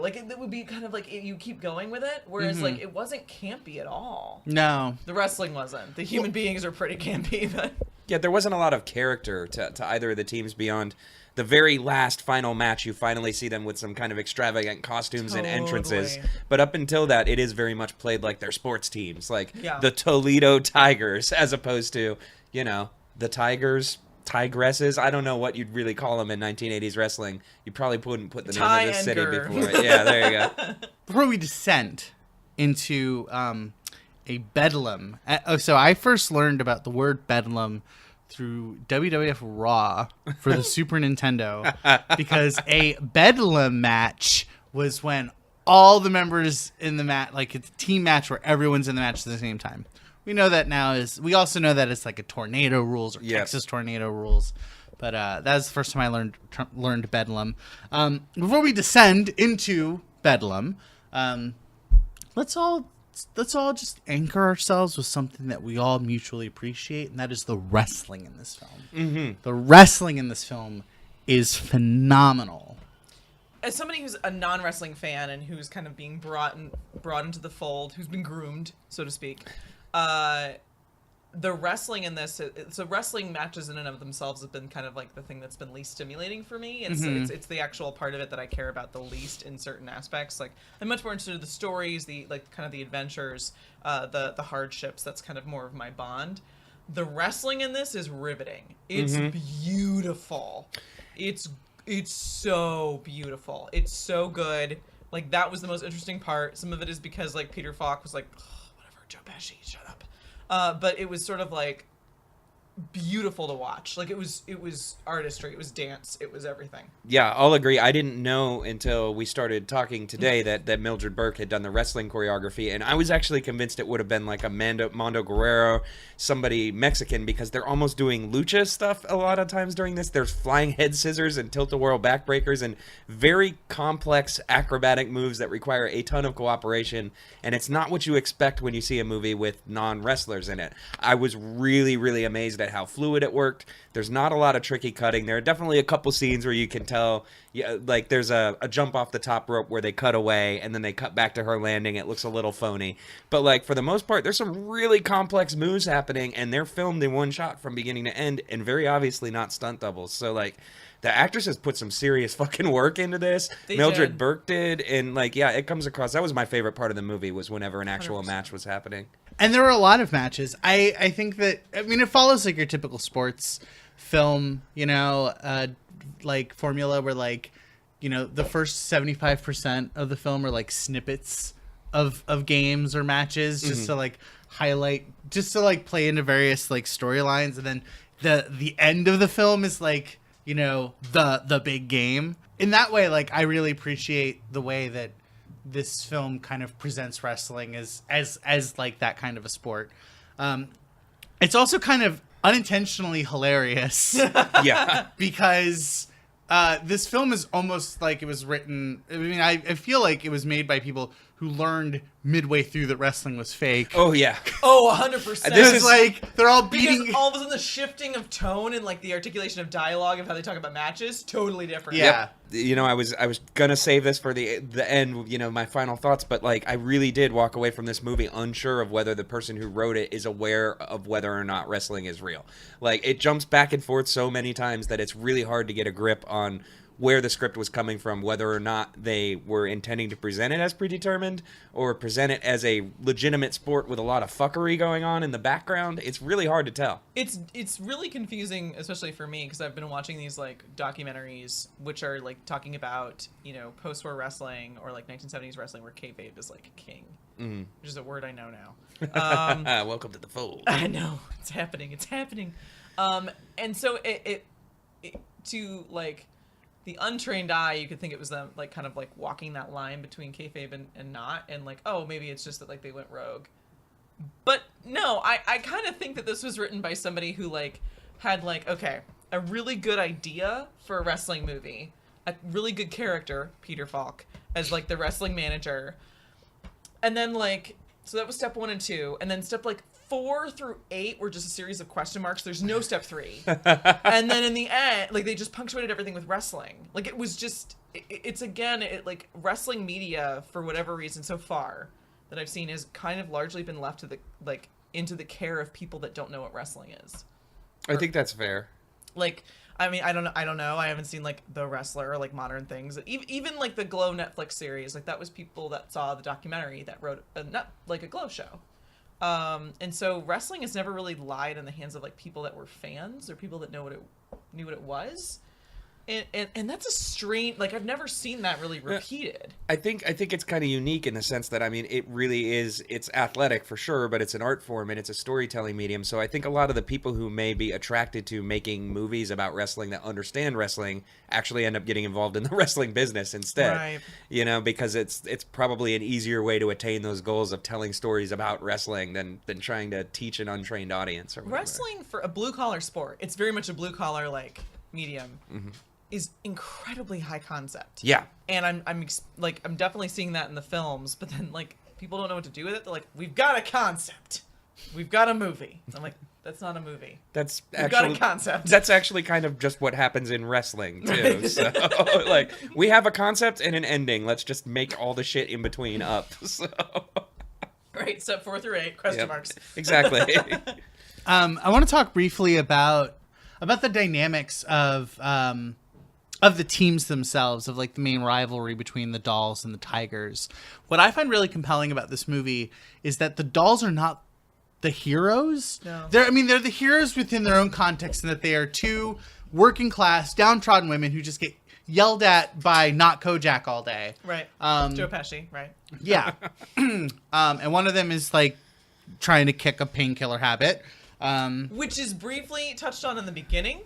like it would be kind of like you keep going with it. Whereas like it wasn't campy at all. No, the wrestling wasn't. The human beings are pretty campy, but yeah, there wasn't a lot of character to either of the teams beyond the very last final match. You finally see them with some kind of extravagant costumes and entrances. But up until that, it is very much played like they're sports teams, like the Toledo Tigers, as opposed to, the Tigers, Tigresses. I don't know what you'd really call them in 1980s wrestling. You probably wouldn't put the name of the city before it. Yeah, there you go. Before we descend into a bedlam. So I first learned about the word bedlam through WWF Raw for the Super Nintendo, because a bedlam match was when all the members in the match, like it's a team match where everyone's in the match at the same time. We know that now we also know that it's like a tornado rules or Texas tornado rules. But that was the first time I learned bedlam. Before we descend into bedlam, let's all just anchor ourselves with something that we all mutually appreciate, and that is the wrestling in this film. Mm-hmm. The wrestling in this film is phenomenal. As somebody who's a non-wrestling fan and who's kind of being brought into the fold, who's been groomed, so to speak, the wrestling in this, so wrestling matches in and of themselves have been kind of like the thing that's been least stimulating for me. It's the actual part of it that I care about the least in certain aspects. Like I'm much more interested in the stories, the kind of the adventures, the hardships. That's kind of more of my bond. The wrestling in this is riveting. It's beautiful. It's so beautiful. It's so good. Like that was the most interesting part. Some of it is because like Peter Falk was like, whatever, Joe Pesci, shut up. But it was sort of like beautiful to watch. Like it was artistry, it was dance, it was everything. Yeah, I'll agree. I didn't know until we started talking today that Mildred Burke had done the wrestling choreography, and I was actually convinced it would have been like a Mondo Guerrero, somebody Mexican, because they're almost doing lucha stuff a lot of times during this. There's flying head scissors and tilt-a-whirl backbreakers and very complex acrobatic moves that require a ton of cooperation, and it's not what you expect when you see a movie with non-wrestlers in it. I was really, really amazed at it, how fluid it worked. There's not a lot of tricky cutting. There are definitely a couple scenes where you can tell, yeah, like there's a jump off the top rope where they cut away and then they cut back to her landing. It looks a little phony. But like for the most part, there's some really complex moves happening, and they're filmed in one shot from beginning to end, and very obviously not stunt doubles. So like the actresses put some serious fucking work into this. Mildred Burke did, and like, yeah, it comes across. That was my favorite part of the movie, was whenever an actual 100%. Match was happening. And there were a lot of matches. I think that, I mean, it follows like your typical sports film, you know, like formula where like, you know, the first 75% of the film are like snippets of games or matches, just to like highlight, just to like play into various like storylines, and then the end of the film is like, you know, the big game. In that way, like, I really appreciate the way that this film kind of presents wrestling as like that kind of a sport. It's also kind of unintentionally hilarious. Yeah. Because this film is almost like it was written. I mean, I feel like it was made by people who learned midway through that wrestling was fake. Oh, yeah. Oh, 100%. This is like, they're all beating. Because all of a sudden the shifting of tone and like the articulation of dialogue of how they talk about matches, totally different. Yeah. Yep. You know, I was gonna save this for the end, you know, my final thoughts, but like I really did walk away from this movie unsure of whether the person who wrote it is aware of whether or not wrestling is real. Like, it jumps back and forth so many times that it's really hard to get a grip on where the script was coming from, whether or not they were intending to present it as predetermined or present it as a legitimate sport with a lot of fuckery going on in the background. It's really hard to tell. It's really confusing, especially for me, because I've been watching these like documentaries which are like talking about, you know, post-war wrestling or like 1970s wrestling where kayfabe is like king, which is a word I know now. Welcome to the fold. I know, it's happening. And so it to like the untrained eye, you could think it was them like kind of like walking that line between kayfabe and not, and like, oh, maybe it's just that like they went rogue. But no, I kind of think that this was written by somebody who like had like, okay, a really good idea for a wrestling movie, a really good character, Peter Falk, as like the wrestling manager, and then like, so that was step 1 and 2, and then step like 4 through 8 were just a series of question marks. There's no step 3. And then in the end, like, they just punctuated everything with wrestling. Like, it was just, it's again, like, wrestling media, for whatever reason so far that I've seen, has kind of largely been left to the, like, into the care of people that don't know what wrestling is. I think that's fair. Like, I mean, I don't know. I haven't seen like The Wrestler or like Modern Things. Even like the Glow Netflix series, like that was people that saw the documentary that wrote not like a Glow show. And so wrestling has never really lied in the hands of like people that were fans or people that knew what it was. And that's a strange, like, I've never seen that really repeated. I think it's kind of unique in the sense that, I mean, it really is, it's athletic for sure, but it's an art form and it's a storytelling medium. So I think a lot of the people who may be attracted to making movies about wrestling that understand wrestling actually end up getting involved in the wrestling business instead. Right. You know, because it's probably an easier way to attain those goals of telling stories about wrestling than trying to teach an untrained audience or whatever. Wrestling, for a blue collar sport, it's very much a blue collar like medium. Mm-hmm. Is incredibly high concept. Yeah. And I'm definitely seeing that in the films, but then like people don't know what to do with it. They're like, we've got a concept. We've got a movie. I'm like, that's not a movie. We've got a concept. That's actually kind of just what happens in wrestling too. So like, we have a concept and an ending. Let's just make all the shit in between up. So right, step 4 through 8, question marks. Exactly. I want to talk briefly about the dynamics of the teams themselves, of like the main rivalry between the Dolls and the Tigers. What I find really compelling about this movie is that the Dolls are not the heroes. No. They're the heroes within their own context, and that they are two working class, downtrodden women who just get yelled at by not Kojak all day. Right. Joe Pesci, right. Yeah. And one of them is like trying to kick a painkiller habit. Which is briefly touched on in the beginning,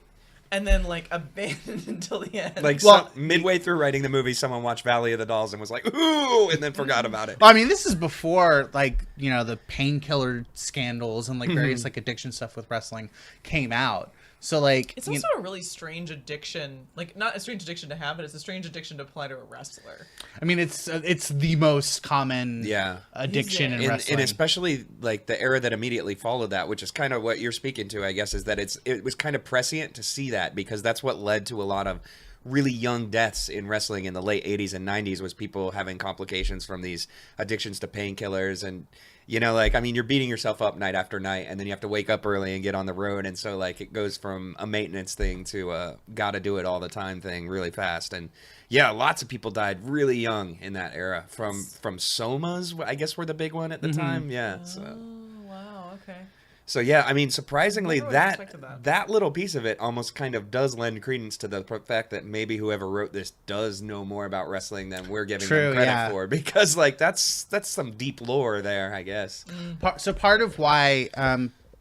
and then like abandoned until the end. Like, midway through writing the movie, someone watched Valley of the Dolls and was like, "Ooh," and then forgot about it. Well, I mean, this is before like, you know, the painkiller scandals and like various like addiction stuff with wrestling came out. So like It's also a really strange addiction. Like, not a strange addiction to have, but it's a strange addiction to apply to a wrestler. I mean, it's the most common addiction in and wrestling. especially like the era that immediately followed that, which is kind of what you're speaking to, I guess, is that it was kind of prescient to see that, because that's what led to a lot of really young deaths in wrestling in the late 80s and 90s, was people having complications from these addictions to painkillers. And like, I mean, you're beating yourself up night after night, and then you have to wake up early and get on the road, and so like it goes from a maintenance thing to a gotta do it all the time thing really fast. And yeah, lots of people died really young in that era from somas, I guess, were the big one at the time. Yeah. So. Oh, wow. Okay. So yeah, I mean, surprisingly, Never would've expected that little piece of it almost kind of does lend credence to the fact that maybe whoever wrote this does know more about wrestling than we're giving them credit for, because like that's some deep lore there, I guess. So part of why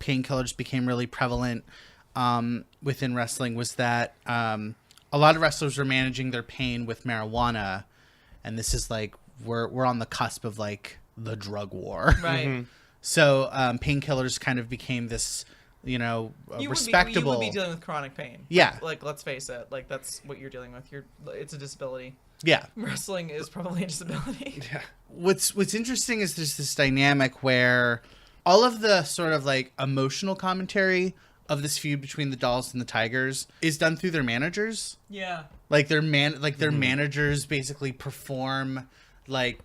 painkillers became really prevalent within wrestling was that a lot of wrestlers were managing their pain with marijuana, and this is like we're on the cusp of like the drug war, Right. Mm-hmm. So painkillers kind of became this, respectable. You would be dealing with chronic pain. Yeah. Like, let's face it. Like, that's what you're dealing with. It's a disability. Yeah. Wrestling is probably a disability. Yeah. What's interesting is there's this dynamic where all of the sort of like emotional commentary of this feud between the Dolls and the Tigers is done through their managers. Yeah. Like their managers basically perform like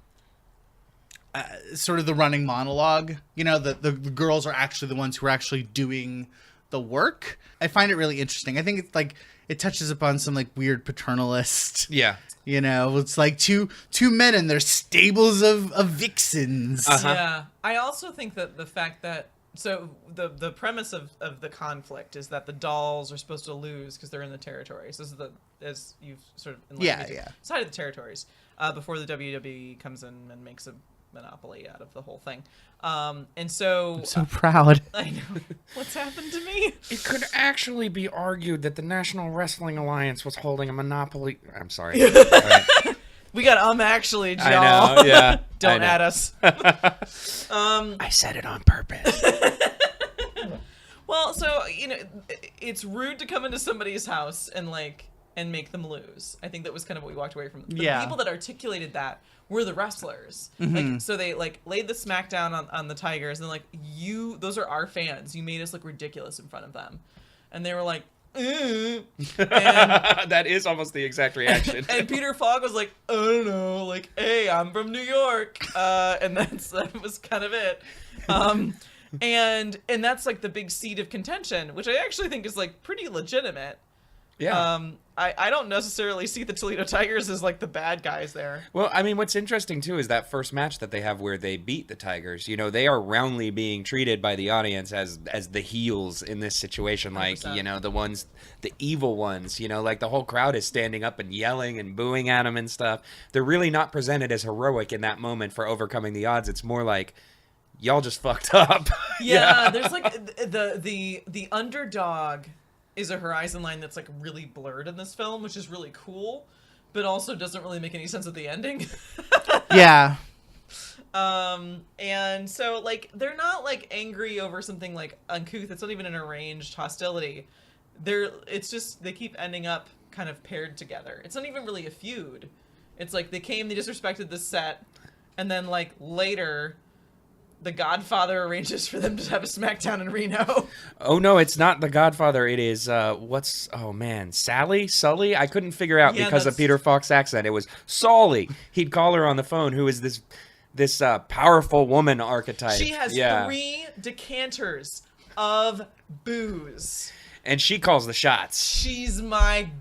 sort of the running monologue. The girls are actually the ones who are actually doing the work. I find it really interesting. I think it's like it touches upon some like weird paternalist. Yeah. It's like two men and their stables of vixens. Uh-huh. Yeah. I also think that the fact that the premise of the conflict is that the Dolls are supposed to lose because they're in the territories. This is as you've sort of enlightened me, side of the territories before the WWE comes in and makes a monopoly out of the whole thing. And so I'm so proud. I know. What's happened to me? It could actually be argued that the National Wrestling Alliance was holding a monopoly. I'm sorry. All right. We got actually, Joe. I know, yeah. Don't I know. add us. I said it on purpose. Well, so it's rude to come into somebody's house and make them lose. I think that was kind of what we walked away from. The people that articulated that were the wrestlers. Like, so they laid the smackdown on the Tigers, and those are our fans. You made us look ridiculous in front of them, and they were like, and that is almost the exact reaction. And Peter Falk was like, I don't know, like, hey, I'm from New York, and that was kind of it. And that's like the big seed of contention, which I actually think is like pretty legitimate. Yeah. I don't necessarily see the Toledo Tigers as like the bad guys there. Well, I mean, what's interesting too is that first match that they have where they beat the Tigers. They are roundly being treated by the audience as the heels in this situation, like 100%. the evil ones. Like the whole crowd is standing up and yelling and booing at them and stuff. They're really not presented as heroic in that moment for overcoming the odds. It's more like, y'all just fucked up. Yeah, there's like the underdog is a horizon line that's like really blurred in this film, which is really cool, but also doesn't really make any sense at the ending. Yeah. And so like they're not like angry over something like uncouth. It's not even an arranged hostility. It's just they keep ending up kind of paired together. It's not even really a feud. It's like they disrespected the set, and then like later the Godfather arranges for them to have a SmackDown in Reno. Oh no, it's not the Godfather. It is Sully. I couldn't figure out because of Peter Falk's accent. It was Solly. He'd call her on the phone. Who is this powerful woman archetype? She has 3 decanters of booze, and she calls the shots. She's my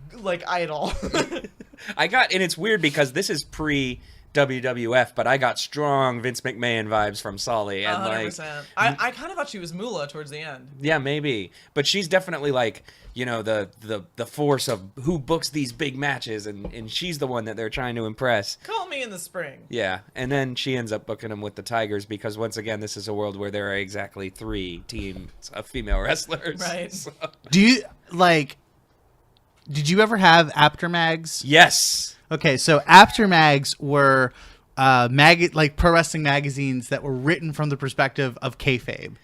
idol. And it's weird because this is pre WWF, but I got strong Vince McMahon vibes from Solly, and 100%. I kind of thought she was Moolah towards the end. Yeah, maybe, but she's definitely like the force of who books these big matches, and she's the one that they're trying to impress. Call me in the spring. Yeah, and then she ends up booking them with the Tigers because once again, this is a world where there are exactly 3 teams of female wrestlers. Right. So. Did you ever have Aftermags? Yes. Okay, so Aftermags were pro wrestling magazines that were written from the perspective of kayfabe.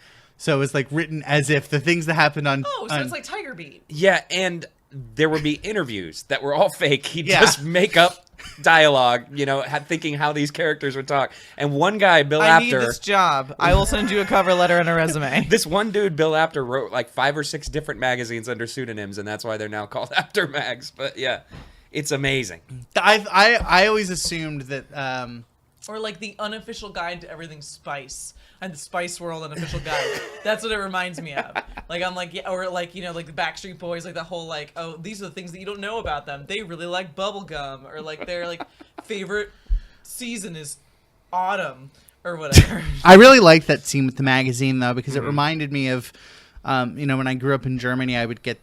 So it was like written as if the things that happened on. Oh, so it's like Tiger Beat. Yeah, and there would be interviews that were all fake. He'd Yeah. just make up dialogue, thinking how these characters would talk. And one guy, Bill I need Apter, this job. I will send you a cover letter and a resume. this one dude, Bill Apter, wrote like 5 or 6 different magazines under pseudonyms, and that's why they're now called Apter Mags. But yeah, it's amazing. I always assumed that. Or like the unofficial guide to everything spice. And the Spice World unofficial guide. That's what it reminds me of. Like I'm like, yeah, or like, like the Backstreet Boys, like the whole like, oh, these are the things that you don't know about them. They really like bubblegum, or like their like favorite season is autumn or whatever. I really liked that scene with the magazine though, because it reminded me of, when I grew up in Germany, I would get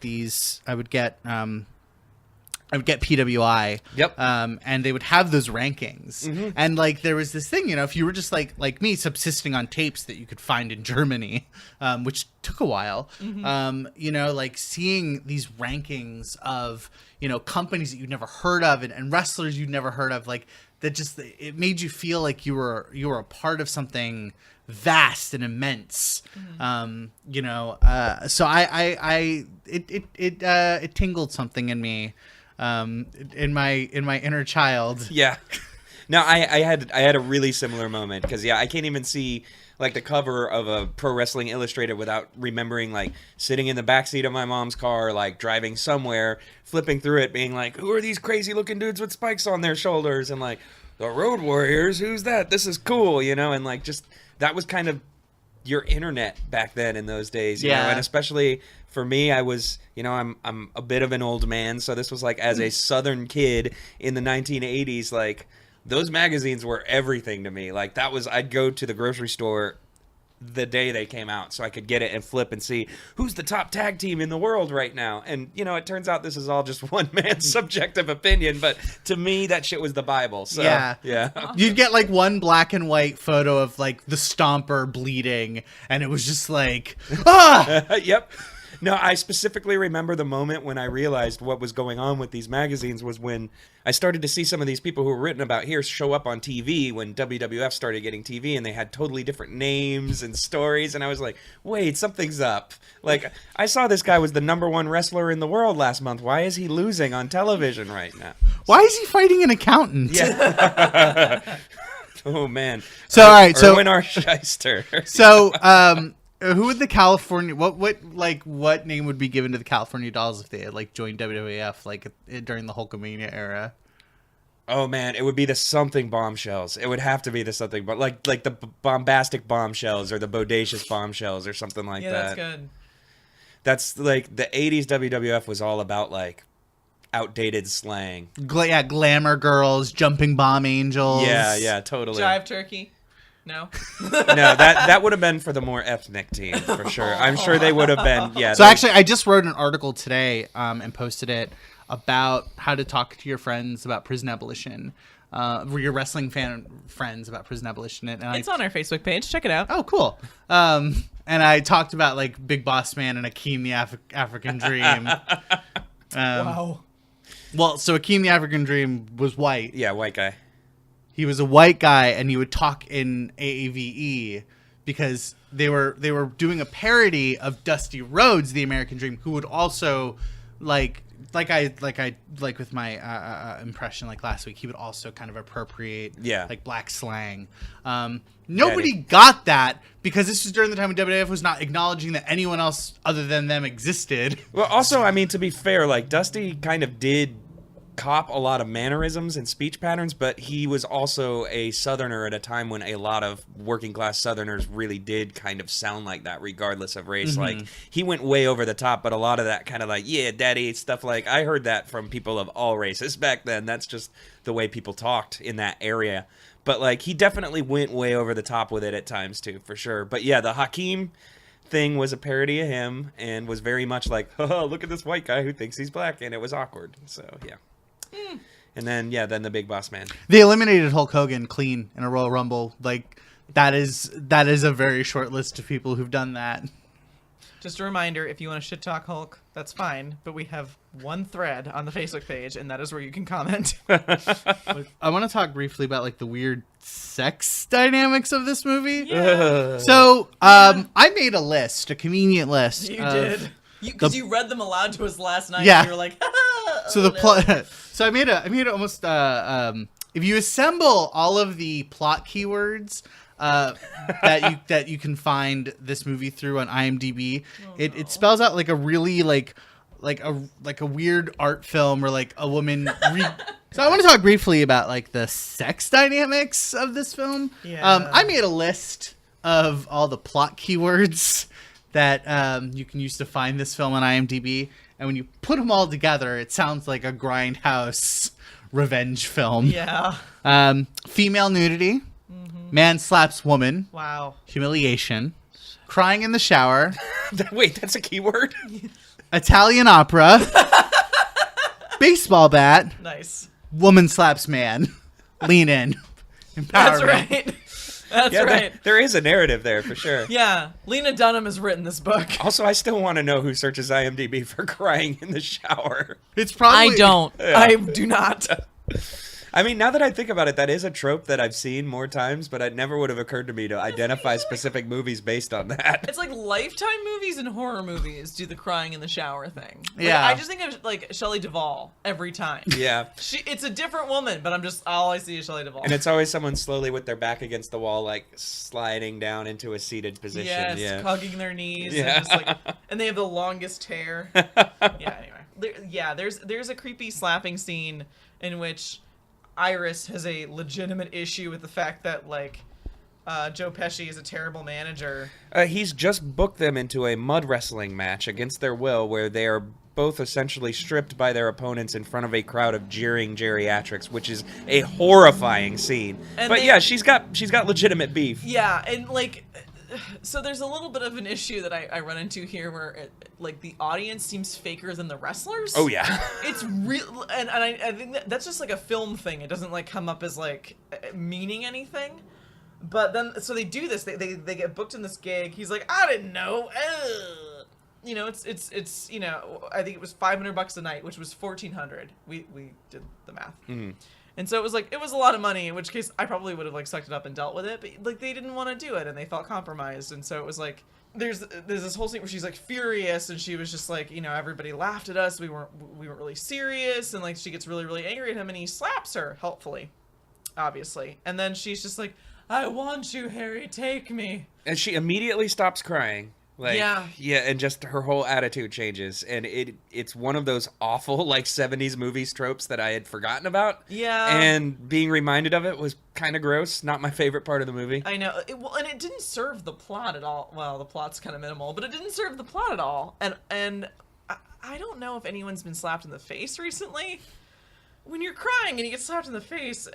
PWI. Yep. And they would have those rankings. And like there was this thing, if you were just like me subsisting on tapes that you could find in Germany, which took a while, like seeing these rankings of, companies that you'd never heard of and wrestlers you'd never heard of, like that just, it made you feel like you were a part of something vast and immense. So it tingled something in me. In my inner child. Yeah. No, I had a really similar moment because I can't even see like the cover of a Pro Wrestling Illustrated without remembering like sitting in the backseat of my mom's car, like driving somewhere, flipping through it, being like, who are these crazy looking dudes with spikes on their shoulders? And like, the Road Warriors, who's that? This is cool, and like just that was kind of your internet back then in those days, you know, and especially for me, I was, I'm a bit of an old man, so this was like as a Southern kid in the 1980s, like those magazines were everything to me. Like I'd go to the grocery store the day they came out so I could get it and flip and see who's the top tag team in the world right now. And, it turns out this is all just one man's subjective opinion, but to me, that shit was the Bible. So, yeah. You'd get like one black and white photo of like the Stomper bleeding, and it was just like, ah! Yep. No, I specifically remember the moment when I realized what was going on with these magazines was when I started to see some of these people who were written about here show up on TV when WWF started getting TV, and they had totally different names and stories, and I was like, wait, something's up. Like, I saw this guy was the #1 wrestler in the world last month. Why is he losing on television right now? Why is he fighting an accountant? Yeah. Oh, man. So, all right, Erwin R. Shyster. So, who would the California what name would be given to the California Dolls if they had like joined WWF like during the Hulkamania era? Oh man, it would be the something bombshells. It would have to be the something, but like the bombastic bombshells or the bodacious bombshells or something like that. Yeah, that's good. That's like the 80s WWF was all about like outdated slang. Glamour girls, jumping bomb angels. Yeah, totally. Jive turkey. No. No, that would have been for the more ethnic team for sure. I'm sure they would have been. Yeah. So actually, I just wrote an article today and posted it about how to talk to your friends about prison abolition, your wrestling fan friends about prison abolition. And It's on our Facebook page. Check it out. Oh, cool. And I talked about like Big Boss Man and Akeem the African Dream. Wow. Well, so Akeem the African Dream was white. Yeah, white guy. He was a white guy, and he would talk in AAVE because they were doing a parody of Dusty Rhodes, the American Dream, who would also like with my impression like last week, he would also kind of appropriate like black slang. Nobody got that because this was during the time when WWF was not acknowledging that anyone else other than them existed. Well, also, I mean, to be fair, like Dusty kind of did cop a lot of mannerisms and speech patterns, but he was also a Southerner at a time when a lot of working class Southerners really did kind of sound like that regardless of race. Like he went way over the top, but a lot of that kind of like, yeah, daddy stuff, like I heard that from people of all races back then. That's just the way people talked in that area. But like he definitely went way over the top with it at times too, for sure. But yeah, the Hakeem thing was a parody of him and was very much like, oh, look at this white guy who thinks he's black, and it was awkward. So yeah. And then the Big Boss Man. They eliminated Hulk Hogan clean in a Royal Rumble. Like that is a very short list of people who've done that. Just a reminder, if you want to shit talk Hulk, that's fine. But we have one thread on the Facebook page, and that is where you can comment. I want to talk briefly about like the weird sex dynamics of this movie. So I made a list, a convenient list. You did. Because you read them aloud to us last night. Yeah. And you were like, So the plot. So I made almost. If you assemble all of the plot keywords that you can find this movie through on IMDb, it spells out like a really like a weird art film or like a woman. So I want to talk briefly about like the sex dynamics of this film. Yeah. I made a list of all the plot keywords that you can use to find this film on IMDb, and when you put them all together, it sounds like a grindhouse revenge film. Yeah. Female nudity, man slaps woman, Wow. humiliation, crying in the shower, Wait, that's a keyword? Italian opera, baseball bat, Nice. woman slaps man, lean in, empowerment. That's right. That's Yeah, right. there is a narrative there for sure. Yeah. Lena Dunham has written this book. Also, I still want to know who searches IMDb for crying in the shower. It's probably I don't. I do not. I mean, now that I think about it, that is a trope that I've seen more times, but it never would have occurred to me to identify specific movies based on that. It's like Lifetime movies and horror movies do the crying in the shower thing. Like, Yeah. I just think of like Shelley Duvall every time. Yeah. It's a different woman, but all I see is Shelley Duvall. And it's always someone slowly with their back against the wall, like sliding down into a seated position. yes, Yeah. hugging their knees. Yeah. And, just like, and they have the longest hair. Yeah. Anyway, there's a creepy slapping scene in which Iris has a legitimate issue with the fact that like Joe Pesci is a terrible manager. He's just booked them into a mud wrestling match against their will, where they are both essentially stripped by their opponents in front of a crowd of jeering geriatrics, which is a horrifying scene. And But yeah, she's got legitimate beef. Yeah, and like, so there's a little bit of an issue that I run into here where like the audience seems faker than the wrestlers. Oh yeah. It's real, and I think that's just like a film thing. It doesn't like come up as like meaning anything. But then, so they do this. They get booked in this gig. He's like, I didn't know. You know, it's you know, I think it was $500 a night, which was $1,400. We did the math. Mm-hmm. And so it was a lot of money, in which case I probably would have like sucked it up and dealt with it, but like they didn't want to do it and they felt compromised. And so it was like there's this whole scene where she's like furious and she was just like, you know, everybody laughed at us, we weren't really serious, and like she gets really angry at him and he slaps her, helpfully, obviously. And then she's just like, I want you, Harry, take me. And she immediately stops crying. Like, yeah, and just her whole attitude changes, and it's one of those awful like 70s movies tropes that I had forgotten about. Yeah, and being reminded of it was kind of gross. Not my favorite part of the movie. I know, and it didn't serve the plot at all. Well, the plot's kind of minimal, but it didn't serve the plot at all. And I don't know if anyone's been slapped in the face recently. When you're crying and you get slapped in the face,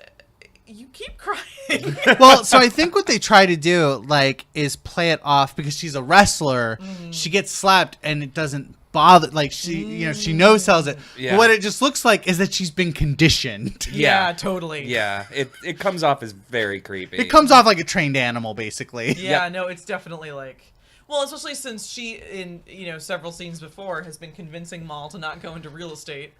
you keep crying. Well, so I think what they try to do, like, is play it off because she's a wrestler. Mm-hmm. She gets slapped and it doesn't bother. Like, she no-sells it. Yeah. But what it just looks like is that she's been conditioned. Yeah, totally. Yeah, it comes off as very creepy. It comes off like a trained animal, basically. Yeah, no, it's definitely like... Well, especially since she, in, you know, several scenes before, has been convincing Maul to not go into real estate,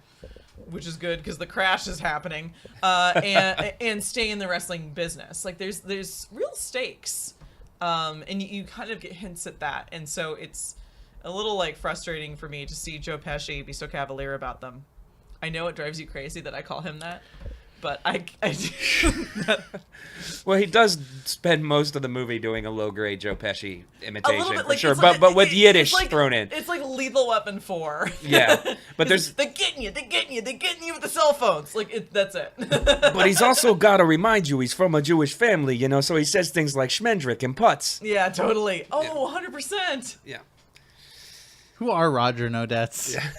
which is good because the crash is happening, and stay in the wrestling business. Like there's real stakes, and you kind of get hints at that, and so it's a little like frustrating for me to see Joe Pesci be so cavalier about them. I know it drives you crazy that I call him that, but I do. Well, he does spend most of the movie doing a low-grade Joe Pesci imitation, bit, for like, sure, like, but with Yiddish like, thrown in. It's like Lethal Weapon 4. Yeah, but there's... They're getting you with the cell phones. Like, that's it. But he's also got to remind you he's from a Jewish family, you know, so he says things like Schmendrick and Putz. Yeah, totally. Oh, 100%. Yeah. Who are Roger Nodets? Yeah.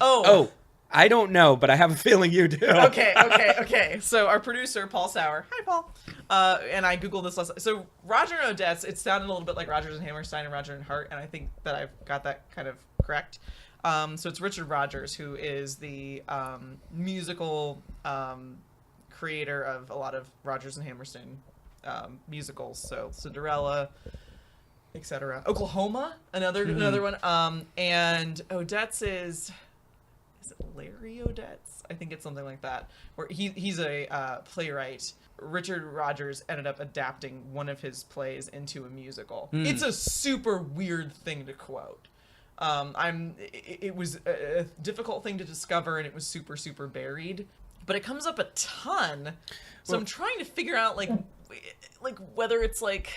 Oh, I don't know, but I have a feeling you do. Okay. So our producer, Paul Sauer. Hi, Paul. And I Googled this last. So Roger and Odets, it sounded a little bit like Rodgers and Hammerstein and Roger and Hart, and I think that I've got that kind of correct. So it's Richard Rodgers, who is the musical creator of a lot of Rodgers and Hammerstein musicals. So Cinderella, etc. Oklahoma, another one. And Odette's is it Larry Odette's? I think it's something like that. Where he's a playwright. Richard Rodgers ended up adapting one of his plays into a musical. It's a super weird thing to quote. It was a difficult thing to discover, and it was super, super buried. But it comes up a ton. So I'm trying to figure out like whether it's like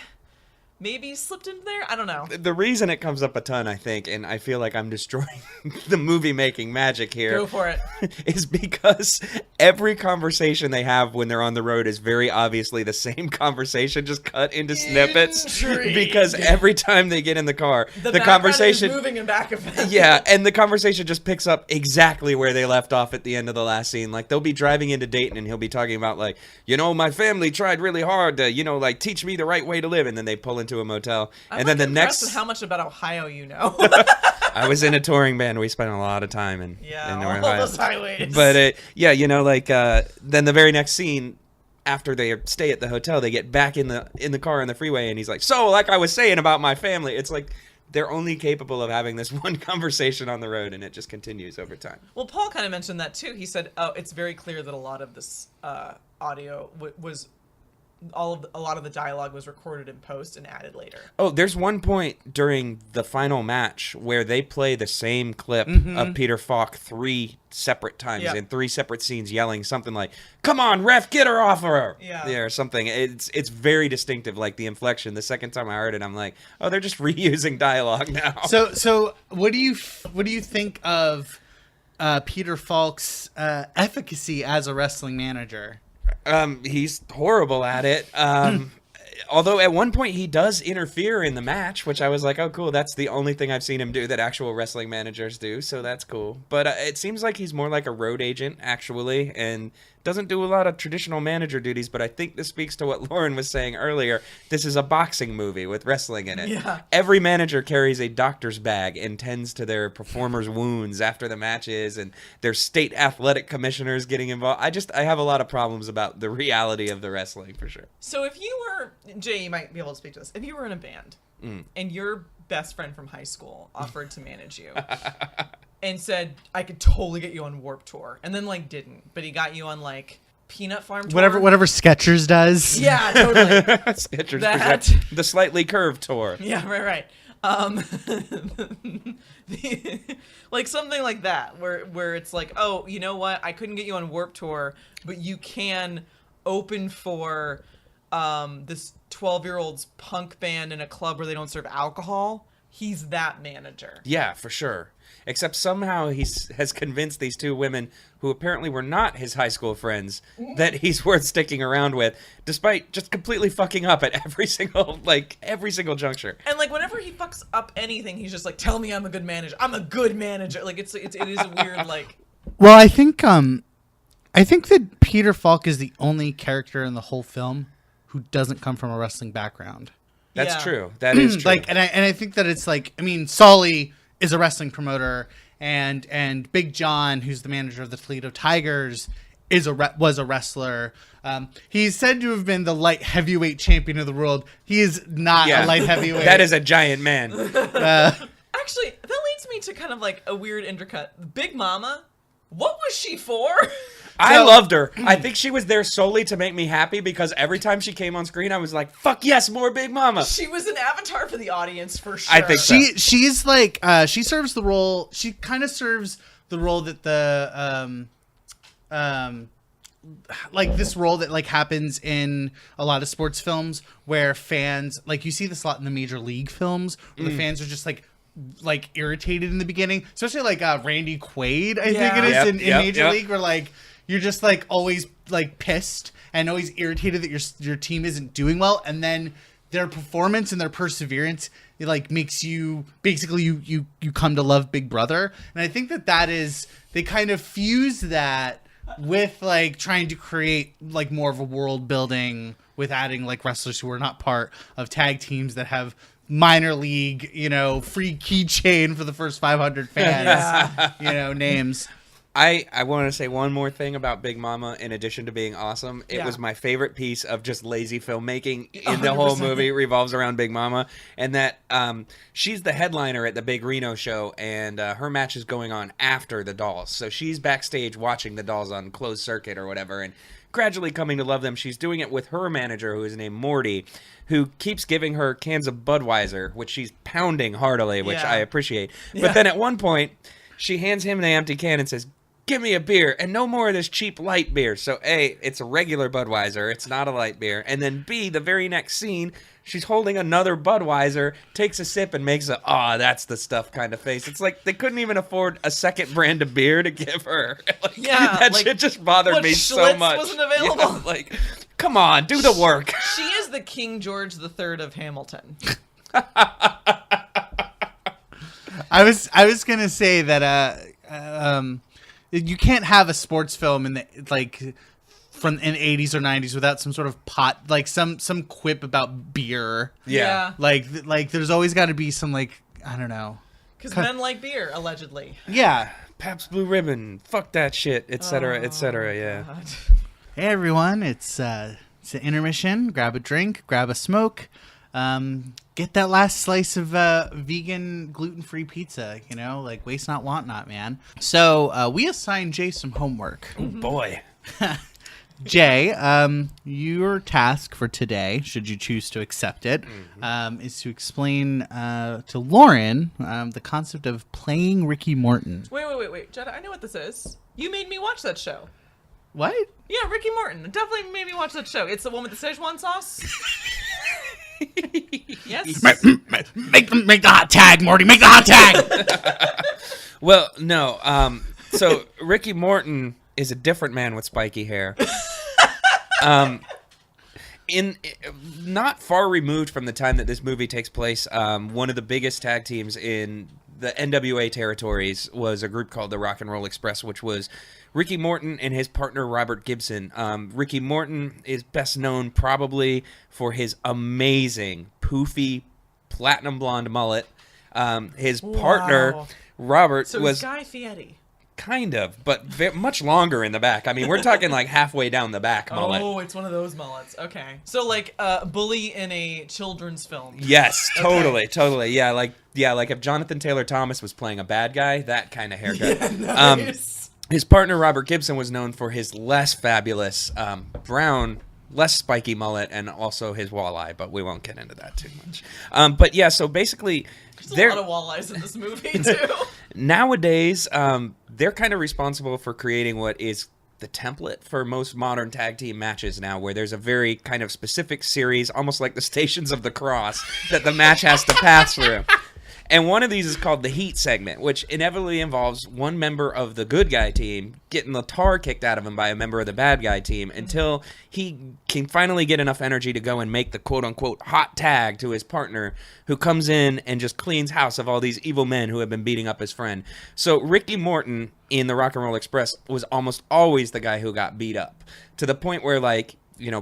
maybe slipped into there. I don't know. The reason it comes up a ton, I think, and I feel like I'm destroying the movie making magic here. Go for it. Is because every conversation they have when they're on the road is very obviously the same conversation, just cut into snippets. Because every time they get in the car, the conversation is moving in back of them. Yeah, and the conversation just picks up exactly where they left off at the end of the last scene. Like, they'll be driving into Dayton and he'll be talking about, like, my family tried really hard to, like, teach me the right way to live, and then they pull into a motel. I'm then the impressed next with how much about Ohio you know. I was in a touring band. We spent a lot of time in North all Ohio. those highways. But then the very next scene, after they stay at the hotel, they get back in the car on the freeway, and he's like, "So, like I was saying about my family," it's like they're only capable of having this one conversation on the road, and it just continues over time. Well, Paul kind of mentioned that too. He said, "Oh, it's very clear that a lot of this audio was." A lot of the dialogue was recorded in post and added later. Oh, there's one point during the final match where they play the same clip of Peter Falk 3 separate times in 3 separate scenes, yelling something like, "Come on, ref, get her off of her!" Or something. It's very distinctive, like the inflection. The second time I heard it, I'm like, oh, they're just reusing dialogue now. So what do you think of Peter Falk's efficacy as a wrestling manager? He's horrible at it. Although at one point he does interfere in the match, which I was like, oh, cool. That's the only thing I've seen him do that actual wrestling managers do. So that's cool. But it seems like he's more like a road agent, actually, and doesn't do a lot of traditional manager duties. But I think this speaks to what Lauren was saying earlier. This is a boxing movie with wrestling in it. Yeah. Every manager carries a doctor's bag and tends to their performers' wounds after the matches, and there's state athletic commissioners getting involved. I have a lot of problems about the reality of the wrestling, for sure. So if you were, Jay, you might be able to speak to this. If you were in a band and your best friend from high school offered to manage you and said, I could totally get you on Warped Tour, and then didn't, but he got you on Peanut Farm Tour. Whatever Skechers does. Yeah, totally. Skechers, the slightly curved tour. Yeah, right. Something like that, where it's like, oh, you know what? I couldn't get you on Warped Tour, but you can open for this 12-year-old's punk band in a club where they don't serve alcohol. He's that manager. Yeah, for sure. Except somehow he has convinced these 2 women, who apparently were not his high school friends, that he's worth sticking around with, despite just completely fucking up at every single juncture. And whenever he fucks up anything, he's just like, "Tell me I'm a good manager. I'm a good manager." It is a weird Well, I think that Peter Falk is the only character in the whole film who doesn't come from a wrestling background. That's true. That is true. And I think that it's Sully is a wrestling promoter, and Big John, who's the manager of the Toledo Tigers, was a wrestler. He's said to have been the light heavyweight champion of the world. He is not a light heavyweight. That is a giant man. Actually, that leads me to kind of a weird intercut. Big Mama, what was she for? I loved her. I think she was there solely to make me happy, because every time she came on screen, I was like, fuck yes, more Big Mama. She was an avatar for the audience, for sure. I think so. She's she serves the role. She kind of serves the role that this role that happens in a lot of sports films, where fans, you see this a lot in the major league films, where the fans are just irritated in the beginning, especially Randy Quaid, I think it is in Major League, where you're just always pissed and always irritated that your team isn't doing well, and then their performance and their perseverance makes you basically you come to love Big Brother. And I think that is, they kind of fuse that with trying to create more of a world building, with adding wrestlers who are not part of tag teams that have minor league, free keychain for the first 500 fans, names. I want to say one more thing about Big Mama. In addition to being awesome, it was my favorite piece of just lazy filmmaking in the whole movie revolves around Big Mama, and that she's the headliner at the big Reno show, and her match is going on after the dolls. So she's backstage watching the dolls on closed circuit or whatever, and gradually coming to love them. She's doing it with her manager, who is named Morty, who keeps giving her cans of Budweiser, which she's pounding heartily, which I appreciate. But then at one point, she hands him the empty can and says, "Give me a beer, and no more of this cheap light beer." So A, it's a regular Budweiser, it's not a light beer. And then B, the very next scene, she's holding another Budweiser, takes a sip, and makes a, "Aw, that's the stuff" kind of face. It's like they couldn't even afford a second brand of beer to give her. Like, that shit just bothered me so much. Wasn't available. Yeah, like, come on, do the work. She is the King George III of Hamilton. I was gonna say that you can't have a sports film in the from in 80s or 90s without some sort of some quip about beer. Yeah. Like there's always got to be some I don't know. Because men like beer, allegedly. Yeah. Pabst Blue Ribbon, fuck that shit, etc., etc. Yeah. God. Hey everyone, it's an intermission. Grab a drink, grab a smoke. Get that last slice of vegan, gluten-free pizza, waste not, want not, man. So we assigned Jay some homework. Oh, boy. Jay, your task for today, should you choose to accept it, is to explain to Lauren the concept of playing Ricky Morton. Wait. Jetta, I know what this is. You made me watch that show. What? Yeah, Ricky Morton. Definitely made me watch that show. It's the one with the Szechuan sauce? Yes? Make the hot tag, Morty. Make the hot tag. Well, no. So Ricky Morton is a different man with spiky hair. In not far removed from the time that this movie takes place, one of the biggest tag teams in the NWA territories was a group called the Rock and Roll Express, which was Ricky Morton and his partner Robert Gibson. Ricky Morton is best known probably for his amazing poofy platinum blonde mullet. His partner Robert was Guy Fieri. kind of, but much longer in the back. I mean, we're talking like halfway down the back mullet. Oh, it's one of those mullets. Okay, so like bully in a children's film. Yes, totally. Yeah, like if Jonathan Taylor Thomas was playing a bad guy, that kind of haircut. Yeah, nice. His partner Robert Gibson was known for his less fabulous brown, less spiky mullet, and also his walleye, but we won't get into that too much. But yeah, so basically, there's a lot of walleyes in this movie too. Nowadays, they're kind of responsible for creating what is the template for most modern tag team matches now, where there's a very kind of specific series, almost like the Stations of the Cross, that the match has to pass through. And one of these is called the Heat segment, which inevitably involves one member of the good guy team getting the tar kicked out of him by a member of the bad guy team until he can finally get enough energy to go and make the quote-unquote hot tag to his partner, who comes in and just cleans house of all these evil men who have been beating up his friend. So Ricky Morton in the Rock and Roll Express was almost always the guy who got beat up, to the point where,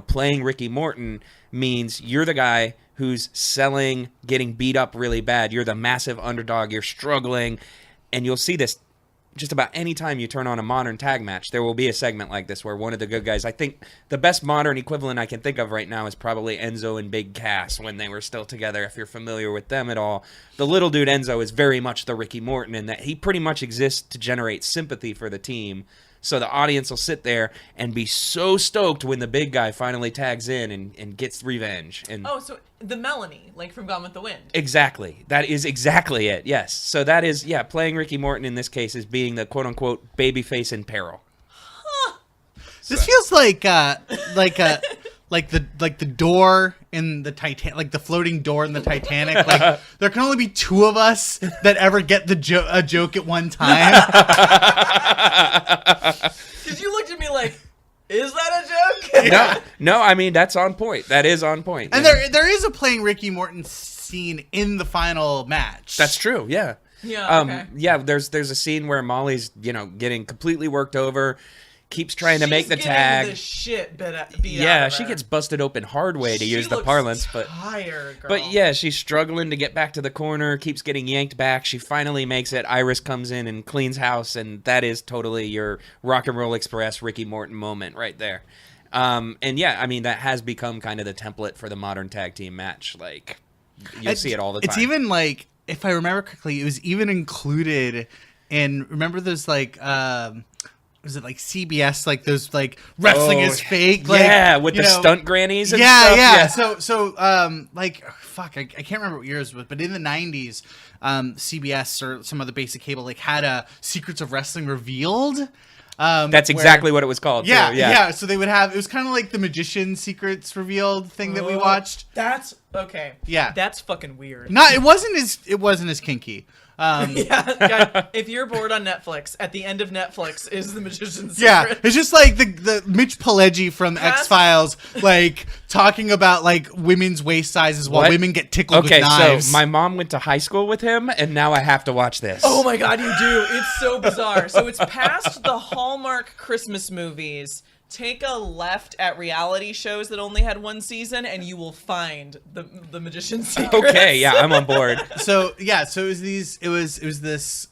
playing Ricky Morton means you're the guy who's selling, getting beat up really bad. You're the massive underdog. You're struggling. And you'll see this just about any time you turn on a modern tag match. There will be a segment like this where one of the good guys, I think the best modern equivalent I can think of right now is probably Enzo and Big Cass when they were still together, if you're familiar with them at all. The little dude Enzo is very much the Ricky Morton in that he pretty much exists to generate sympathy for the team. So the audience will sit there and be so stoked when the big guy finally tags in and gets revenge. And so the Melanie, like from Gone with the Wind. Exactly. That is exactly it, yes. So that is, playing Ricky Morton in this case is being the quote-unquote babyface in peril. Huh. This feels like the door in the Titanic, like the floating door in the Titanic. Like there can only be two of us that ever get a joke at one time. Because you looked at me like, is that a joke? No. I mean, that's on point. That is on point. And there is a playing Ricky Morton scene in the final match. That's true. Yeah. Yeah. Okay. Yeah. There's a scene where Molly's getting completely worked over, keeps trying to make the getting tag. The shit beat out Yeah, of she her. gets busted open hard way to She use the looks parlance, tired, girl. but yeah, she's struggling to get back to the corner, keeps getting yanked back. She finally makes it. Iris comes in and cleans house, and that is totally your Rock and Roll Express Ricky Morton moment right there. And yeah, I mean, that has become kind of the template for the modern tag team match. Like, you'll see it all the time. It's even like, if I remember correctly, it was even included in, remember those like, was it like CBS, like those like wrestling is fake? Like, yeah, with the stunt grannies and stuff. Yeah. So like, fuck, I can't remember what years it was, but in the 90s, CBS or some other basic cable like had a Secrets of Wrestling Revealed. That's exactly what it was called. Yeah, too. yeah. So they would have, it was kind of like the Magician Secrets Revealed thing that we watched. That's okay. Yeah. That's fucking weird. It wasn't as kinky. Yeah, guys, if you're bored on Netflix, at the end of Netflix is The Magician's Secret. Yeah, it's just like the Mitch Pileggi from X-Files, like talking about like women's waist sizes while women get tickled with knives. So my mom went to high school with him, and now I have to watch this. Oh my god, you do. It's so bizarre. So it's past the Hallmark Christmas movies. Take a left at reality shows that only had one season, and you will find the Magician's Secret. Okay, yeah, I'm on board. So it was this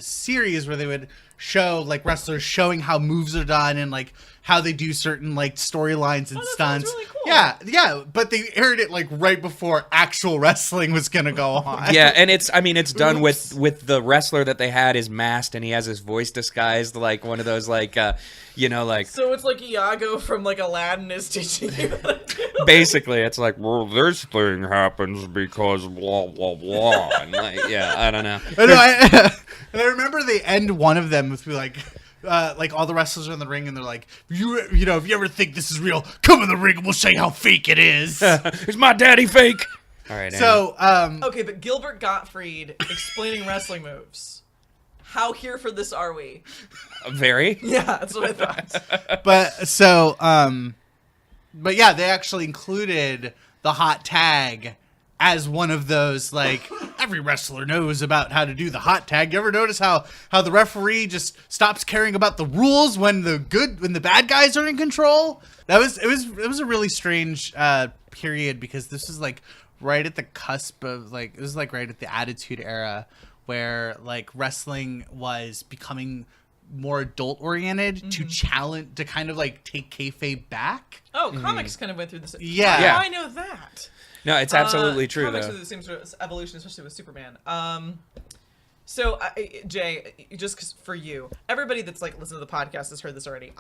series where they would show like wrestlers showing how moves are done and like how they do certain like storylines and stunts. Really cool. Yeah, but they aired it like right before actual wrestling was gonna go on. Yeah, and it's done with the wrestler that they had is masked and he has his voice disguised like one of those like like. So it's like Iago from like Aladdin is teaching you how to do it. Basically, it's like, well, this thing happens because blah blah blah, and like, yeah, I don't know. And I remember they end one of them with like all the wrestlers are in the ring and they're like, if you ever think this is real, come in the ring and we'll show you how fake it is. Is my daddy fake? All right. So, okay, but Gilbert Gottfried explaining wrestling moves. How here for this are we? Very. Yeah, that's what I thought. But yeah, they actually included the hot tag as one of those, like, every wrestler knows about how to do the hot tag. You ever notice how the referee just stops caring about the rules when the bad guys are in control? It was a really strange period, because this is like right at the cusp of like, it was like right at the Attitude Era, where like wrestling was becoming more adult oriented to challenge, to kind of like take kayfabe back. Oh, comics kind of went through this. Yeah. How do I know that? No, it's absolutely true, comics though. are the same sort of evolution, especially with Superman. So, Jay, just 'cause for you, everybody that's like listened to the podcast has heard this already.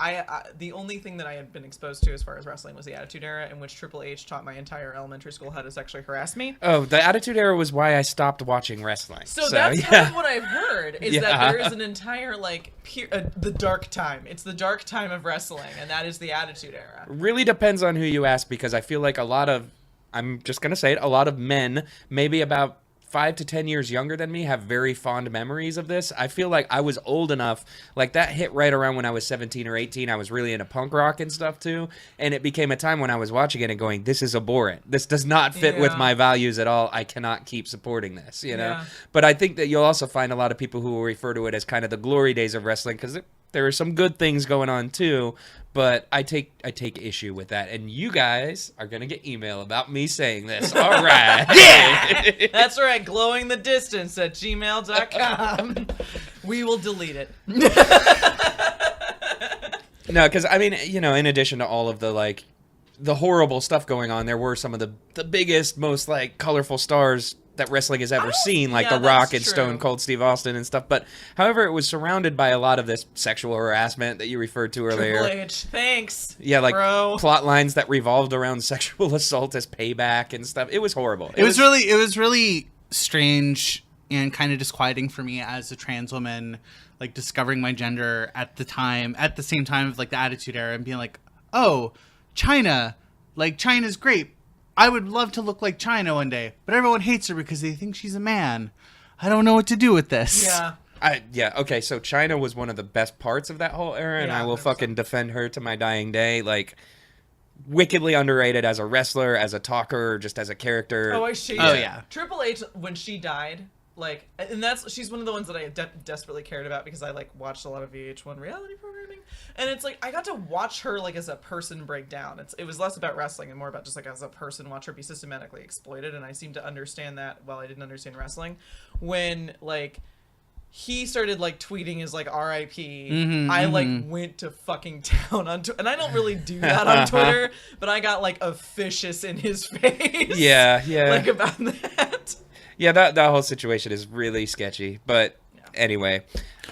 The only thing that I had been exposed to as far as wrestling was the Attitude Era, in which Triple H taught my entire elementary school how to sexually harass me. Oh, the Attitude Era was why I stopped watching wrestling. So that's kind of what I've heard, is that there is an entire like the dark time. It's the dark time of wrestling, and that is the Attitude Era. Really depends on who you ask, because I feel like I'm just gonna say it, a lot of men, maybe about 5 to 10 years younger than me, have very fond memories of this. I feel like I was old enough, like that hit right around when I was 17 or 18. I was really into punk rock and stuff too, and it became a time when I was watching it and going, this is abhorrent. This does not fit with my values at all. I cannot keep supporting this, you know? Yeah. But I think that you'll also find a lot of people who will refer to it as kind of the glory days of wrestling, because there are some good things going on too, but I take issue with that, and you guys are gonna get email about me saying this. All right. Yeah! That's right, glowingthedistance@gmail.com. We will delete it. No, because I mean, in addition to all of the the horrible stuff going on, there were some of the biggest, most like colorful stars that wrestling has ever seen, like The Rock and Stone Cold Steve Austin and stuff. But however, it was surrounded by a lot of this sexual harassment that you referred to earlier. Triple H, thanks. Yeah, like bro. Plot lines that revolved around sexual assault as payback and stuff. It was horrible. It was really strange and kind of disquieting for me as a trans woman, like discovering my gender at the same time of like the Attitude Era, and being like, oh, China's great. I would love to look like China one day, but everyone hates her because they think she's a man. I don't know what to do with this. Yeah. Okay, so China was one of the best parts of that whole era, and I will 100%. Fucking defend her to my dying day. Like, wickedly underrated as a wrestler, as a talker, just as a character. Oh, I shade Oh, yeah. Triple H, when she died, like, and she's one of the ones that I desperately cared about because I like watched a lot of VH1 reality programming, and it's like I got to watch her like as a person break down. It was less about wrestling and more about just like as a person watch her be systematically exploited, and I seemed to understand that while I didn't understand wrestling. When like he started like tweeting his like RIP, I like went to fucking town on Twitter, and I don't really do that on Twitter, but I got like officious in his face. Yeah, like about that. Yeah, that whole situation is really sketchy. But anyway,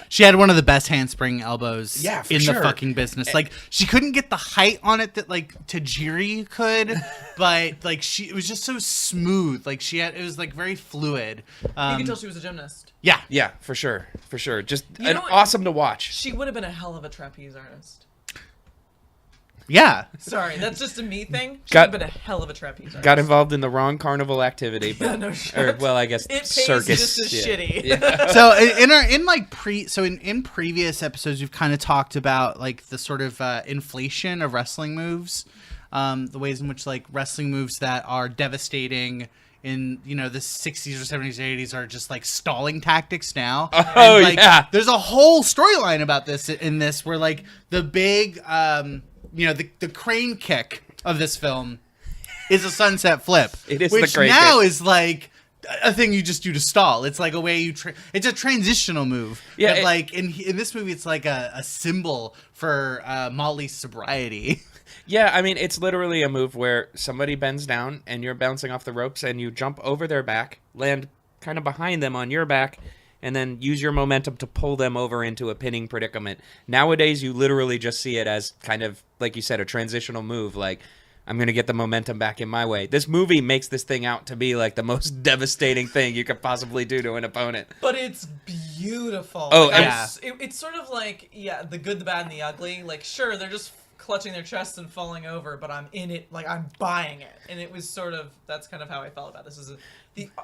she had one of the best handspring elbows in sure. the fucking business. Like, she couldn't get the height on it that like Tajiri could, but like it was just so smooth. Like it was like very fluid. You can tell she was a gymnast. Yeah, for sure. Just awesome to watch. She would have been a hell of a trapeze artist. Yeah. Sorry, that's just a me thing. She would have been a hell of a trapeze artist. Got involved in the wrong carnival activity. But, yeah, no shit. Or, well, I guess it pays circus. just as shitty. Yeah. So in previous episodes, we've kind of talked about like the sort of inflation of wrestling moves, the ways in which like wrestling moves that are devastating in the 60s or 70s or 80s are just like stalling tactics now. Oh, and, like, yeah. There's a whole storyline about this in this where like the big the crane kick of this film is a sunset flip. It is which the crane now kick. is like a thing you just do to stall. It's like a way it's a transitional move. Yeah, But like in this movie, it's like a symbol for Molly's sobriety. Yeah, I mean, it's literally a move where somebody bends down and you're bouncing off the ropes and you jump over their back, land kind of behind them on your back, and then use your momentum to pull them over into a pinning predicament. Nowadays, you literally just see it as kind of, like you said, a transitional move. Like, I'm going to get the momentum back in my way. This movie makes this thing out to be like the most devastating thing you could possibly do to an opponent. But it's beautiful. Oh, like, yeah. It's sort of like, the good, the bad, and the ugly. Like, sure, they're just clutching their chests and falling over, but I'm in it, like I'm buying it. And it was sort of, that's kind of how I felt about this.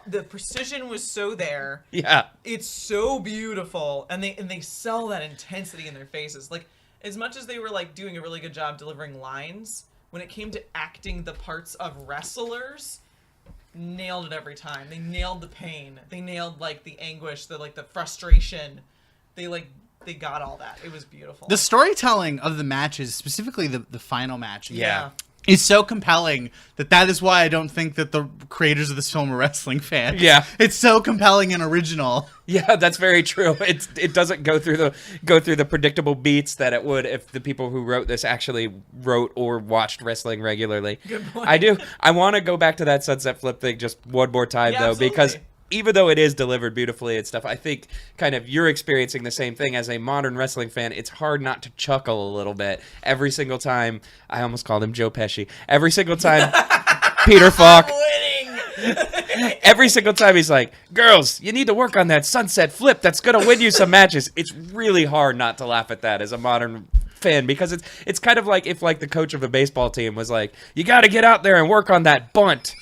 The precision was so there. Yeah. It's so beautiful, and they sell that intensity in their faces. Like, as much as they were like doing a really good job delivering lines, when it came to acting the parts of wrestlers, nailed it every time. They nailed the pain. They nailed like the anguish, the frustration. They got all that. It was beautiful. The storytelling of the matches, specifically the final match, Yeah. is so compelling that is why I don't think that the creators of this film are wrestling fans. Yeah. It's so compelling and original. Yeah, that's very true. It doesn't go through the predictable beats that it would if the people who wrote this actually wrote or watched wrestling regularly. Good point. I do. I want to go back to that sunset flip thing just one more time though, absolutely. because even though it is delivered beautifully and stuff, I think kind of you're experiencing the same thing as a modern wrestling fan. It's hard not to chuckle a little bit every single time. I almost called him Joe Pesci. Every single time Peter Falk. Every single time he's like, girls, you need to work on that sunset flip. That's going to win you some matches. It's really hard not to laugh at that as a modern fan, because it's kind of like if like the coach of a baseball team was like, you got to get out there and work on that bunt.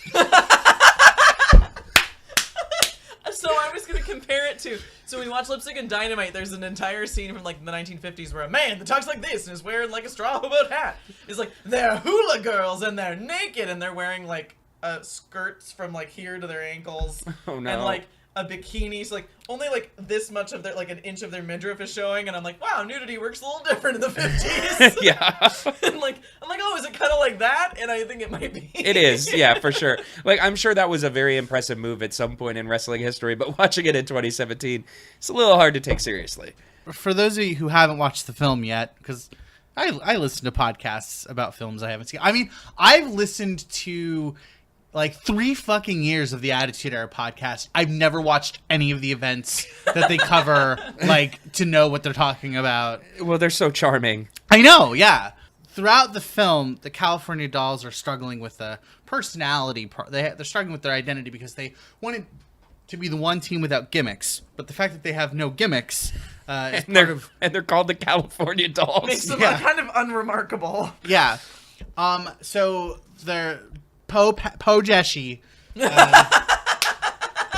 So I was going to compare it to, so we watch Lipstick and Dynamite, there's an entire scene from like the 1950s where a man that talks like this and is wearing like a straw hat hat is like, they're hula girls and they're naked and they're wearing like skirts from like here to their ankles. Oh no. And like a bikini, so like only like this much of their, like an inch of their midriff is showing, and I'm like, wow, nudity works a little different in the 50s. Yeah. And like, I'm like, oh, is it kind of like that? And I think it might be. It is, yeah, for sure. Like, I'm sure that was a very impressive move at some point in wrestling history, but watching it in 2017, it's a little hard to take seriously. For those of you who haven't watched the film yet, because I listen to podcasts about films I haven't seen. I mean, I've listened to like 3 fucking years of the Attitude Era podcast. I've never watched any of the events that they cover, like, to know what they're talking about. Well, they're so charming. I know, yeah. Throughout the film, the California Dolls are struggling with the personality part. They're struggling with their identity because they wanted to be the one team without gimmicks. But the fact that they have no gimmicks is And they're called the California Dolls. Makes them Yeah. kind of unremarkable. Yeah. So they're Po Jeshi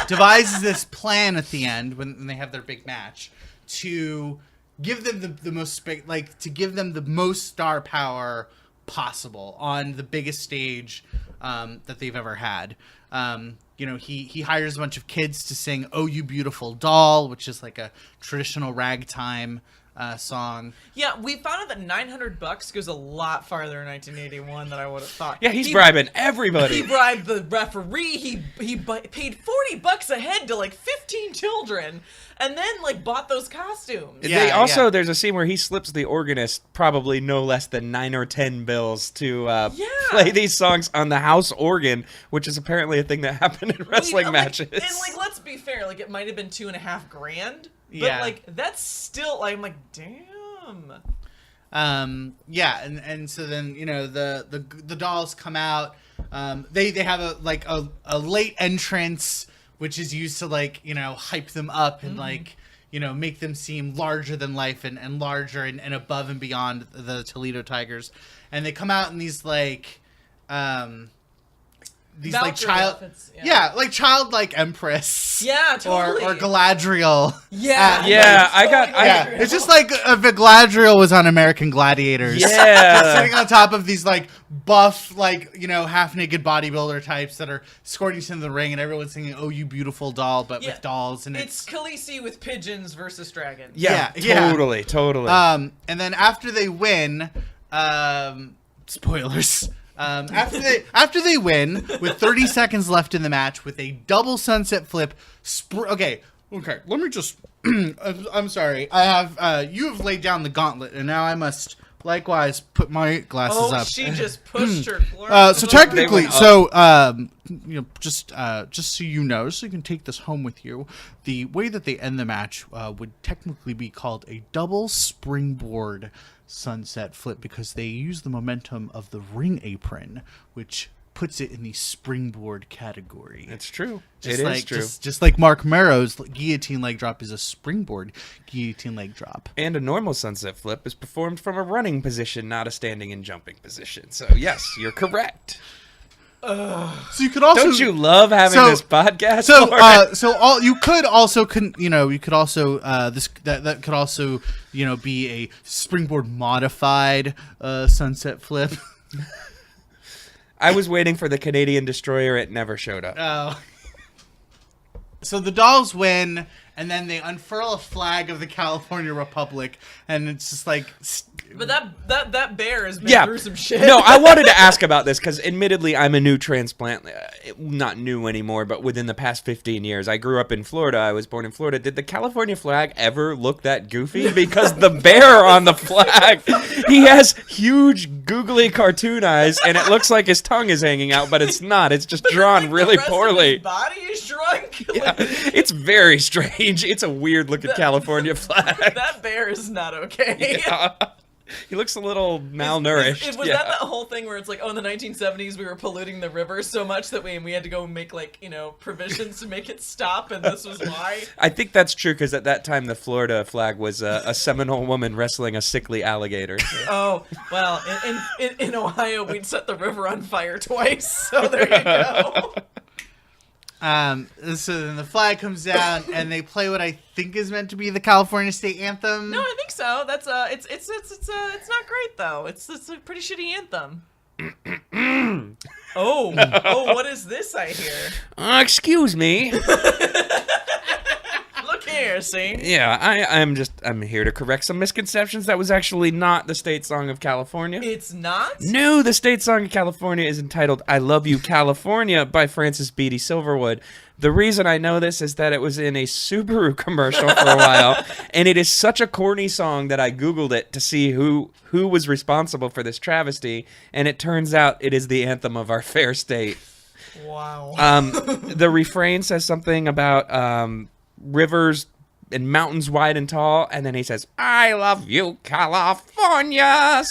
devises this plan at the end when they have their big match to give them the most to give them the most star power possible on the biggest stage that they've ever had. he hires a bunch of kids to sing "Oh You Beautiful Doll," which is like a traditional ragtime song. Yeah, we found out that $900 goes a lot farther in 1981 than I would have thought. Yeah, he's bribing everybody. He bribed the referee. He paid $40 a head to like 15 children, and then like bought those costumes. There's a scene where he slips the organist probably no less than 9 or 10 bills to play these songs on the house organ, which is apparently a thing that happened in wrestling matches. And like, let's be fair, like it might have been $2.5 grand. But Yeah. like that's still like, I'm like, damn. And so then the dolls come out. They have a late entrance, which is used to like hype them up and like make them seem larger than life and larger and above and beyond the Toledo Tigers. And they come out in these like Valkyrie child outfits, like childlike empress totally. or Galadriel it's just like if a Galadriel was on American Gladiators just sitting on top of these like buff half naked bodybuilder types that are escorting to the ring and everyone's singing "Oh You Beautiful Doll" but with dolls and it's Khaleesi with pigeons versus dragons. Totally and then after they win spoilers. After they win with 30 seconds left in the match with a double sunset flip. Okay. Let me just. I'm sorry. I have. You have laid down the gauntlet, and now I must likewise put my glasses up. She just pushed her. So technically, just so you know, so you can take this home with you, the way that they end the match would technically be called a double springboard sunset flip because they use the momentum of the ring apron, which puts it in the springboard category. It's true. Just it like, is true. Just like Mark Merrow's guillotine leg drop is a springboard guillotine leg drop. And a normal sunset flip is performed from a running position, not a standing and jumping position. So yes, you're correct. So you could also don't you love having this podcast? That could also be a springboard modified sunset flip. I was waiting for the Canadian Destroyer. It never showed up. Oh. So the dolls win, and then they unfurl a flag of the California Republic, and it's just like. But that bear has been through some shit. No, I wanted to ask about this because admittedly I'm a new transplant. Not new anymore, but within the past 15 years. I grew up in Florida. I was born in Florida. Did the California flag ever look that goofy? Because the bear on the flag, he has huge googly cartoon eyes, and it looks like his tongue is hanging out, but it's not. It's just drawn really poorly. His body is shrunk. It's very strange. It's a weird looking California flag. That bear is not okay. Yeah. He looks a little malnourished. Was that whole thing where it's like, in the 1970s we were polluting the river so much that we had to go make provisions to make it stop, and this was why? I think that's true because at that time the Florida flag was a Seminole woman wrestling a sickly alligator. Oh, well, in Ohio we'd set the river on fire twice, so there you go. So then the flag comes down and they play what I think is meant to be the California state anthem. No, I think so. That's it's not great though. It's a pretty shitty anthem. Oh, what is this I hear? Excuse me. Look here, see? Yeah, I'm here to correct some misconceptions. That was actually not the state song of California. It's not? No, the state song of California is entitled "I Love You, California" by Francis Beatty Silverwood. The reason I know this is that it was in a Subaru commercial for a while, and it is such a corny song that I Googled it to see who was responsible for this travesty, and it turns out it is the anthem of our fair state. Wow. The refrain says something about rivers and mountains wide and tall, and then he says, "I love you, California."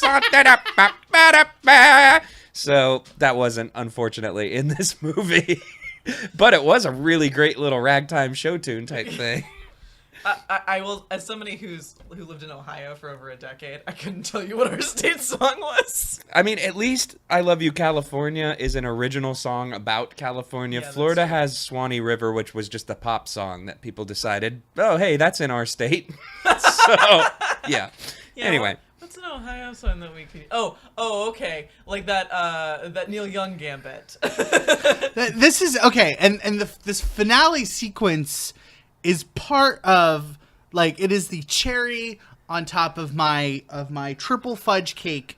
So that wasn't, unfortunately, in this movie. But it was a really great little ragtime show tune type thing. I will, as somebody who lived in Ohio for over a decade, I couldn't tell you what our state song was. I mean, at least "I Love You, California" is an original song about California. Yeah, Florida has Swanee River, which was just a pop song that people decided, oh, hey, that's in our state. So, yeah. Anyway. What's in Ohio sign that we could. Oh, okay. Like that Neil Young gambit. This is okay, and this finale sequence is part of like it is the cherry on top of my triple fudge cake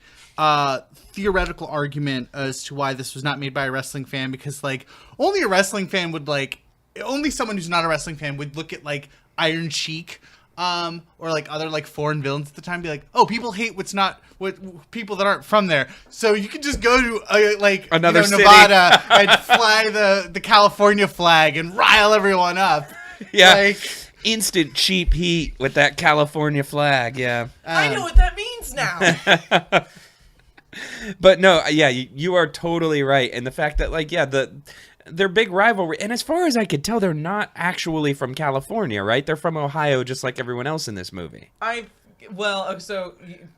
theoretical argument as to why this was not made by a wrestling fan, because like only a wrestling fan would like only someone who's not a wrestling fan would look at like Iron Sheik or like other like foreign villains at the time and be like, oh, people hate what people that aren't from there, so you can just go to like another city. Nevada and fly the California flag and rile everyone up. Yeah, like instant cheap heat with that California flag. Yeah, I know what that means now. But no, yeah, you are totally right, and the fact that like their big rivalry, and as far as I could tell, they're not actually from California, right? They're from Ohio, just like everyone else in this movie. So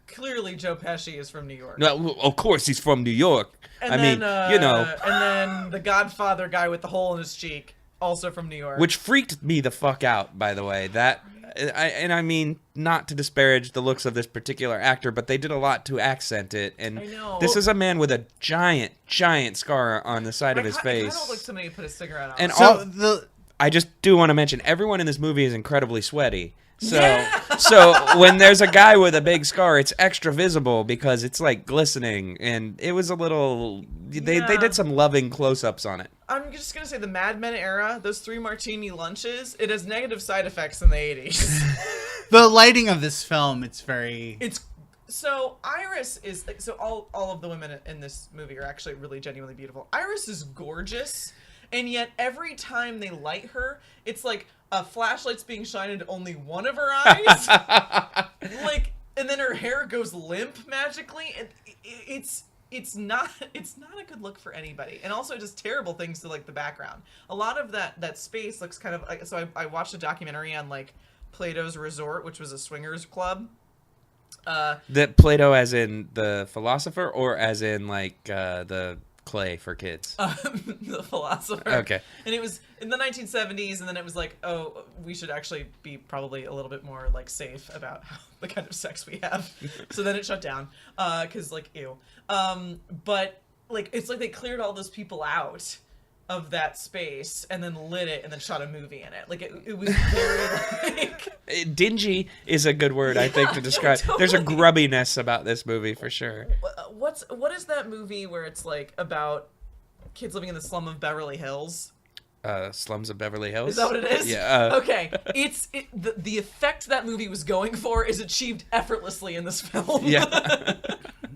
clearly Joe Pesci is from New York. No, of course he's from New York. And and then the Godfather guy with the hole in his cheek, also from New York. Which freaked me the fuck out, by the way. I mean, not to disparage the looks of this particular actor, but they did a lot to accent it. And I know. This is a man with a giant scar on the side of his face. I don't like somebody put a cigarette on. And so I just do want to mention, everyone in this movie is incredibly sweaty. So, Yeah. so when there's a guy with a big scar, it's extra visible because it's like glistening, and it was a little. They did some loving close-ups on it. I'm just gonna say the Mad Men era, those 3 martini lunches, it has negative side effects in the 80s. the lighting of this film, it's So Iris is so all of the women in this movie are actually really genuinely beautiful. Iris is gorgeous, and yet every time they light her, it's like a flashlight's being shined into only one of her eyes. Like, and then her hair goes limp magically, and it's not a good look for anybody. And also just terrible things to like the background. A lot of that space looks kind of like, so I watched a documentary on like Plato's Resort, which was a swingers club. The Plato as in the philosopher, or as in like the clay for kids? The philosopher. Okay. And it was in the 1970s, and then it was like, oh, we should actually be probably a little bit more like safe about the kind of sex we have. So then it shut down because like ew. But like it's like they cleared all those people out of that space and then lit it and then shot a movie in it. Like it was very like dingy is a good word, I think, to describe. Totally. There's a grubbiness about this movie for sure. What is that movie where it's like about kids living in the slum of Beverly Hills? Slums of Beverly Hills. Is that what it is? Yeah. Okay. The effect that movie was going for is achieved effortlessly in this film. Yeah.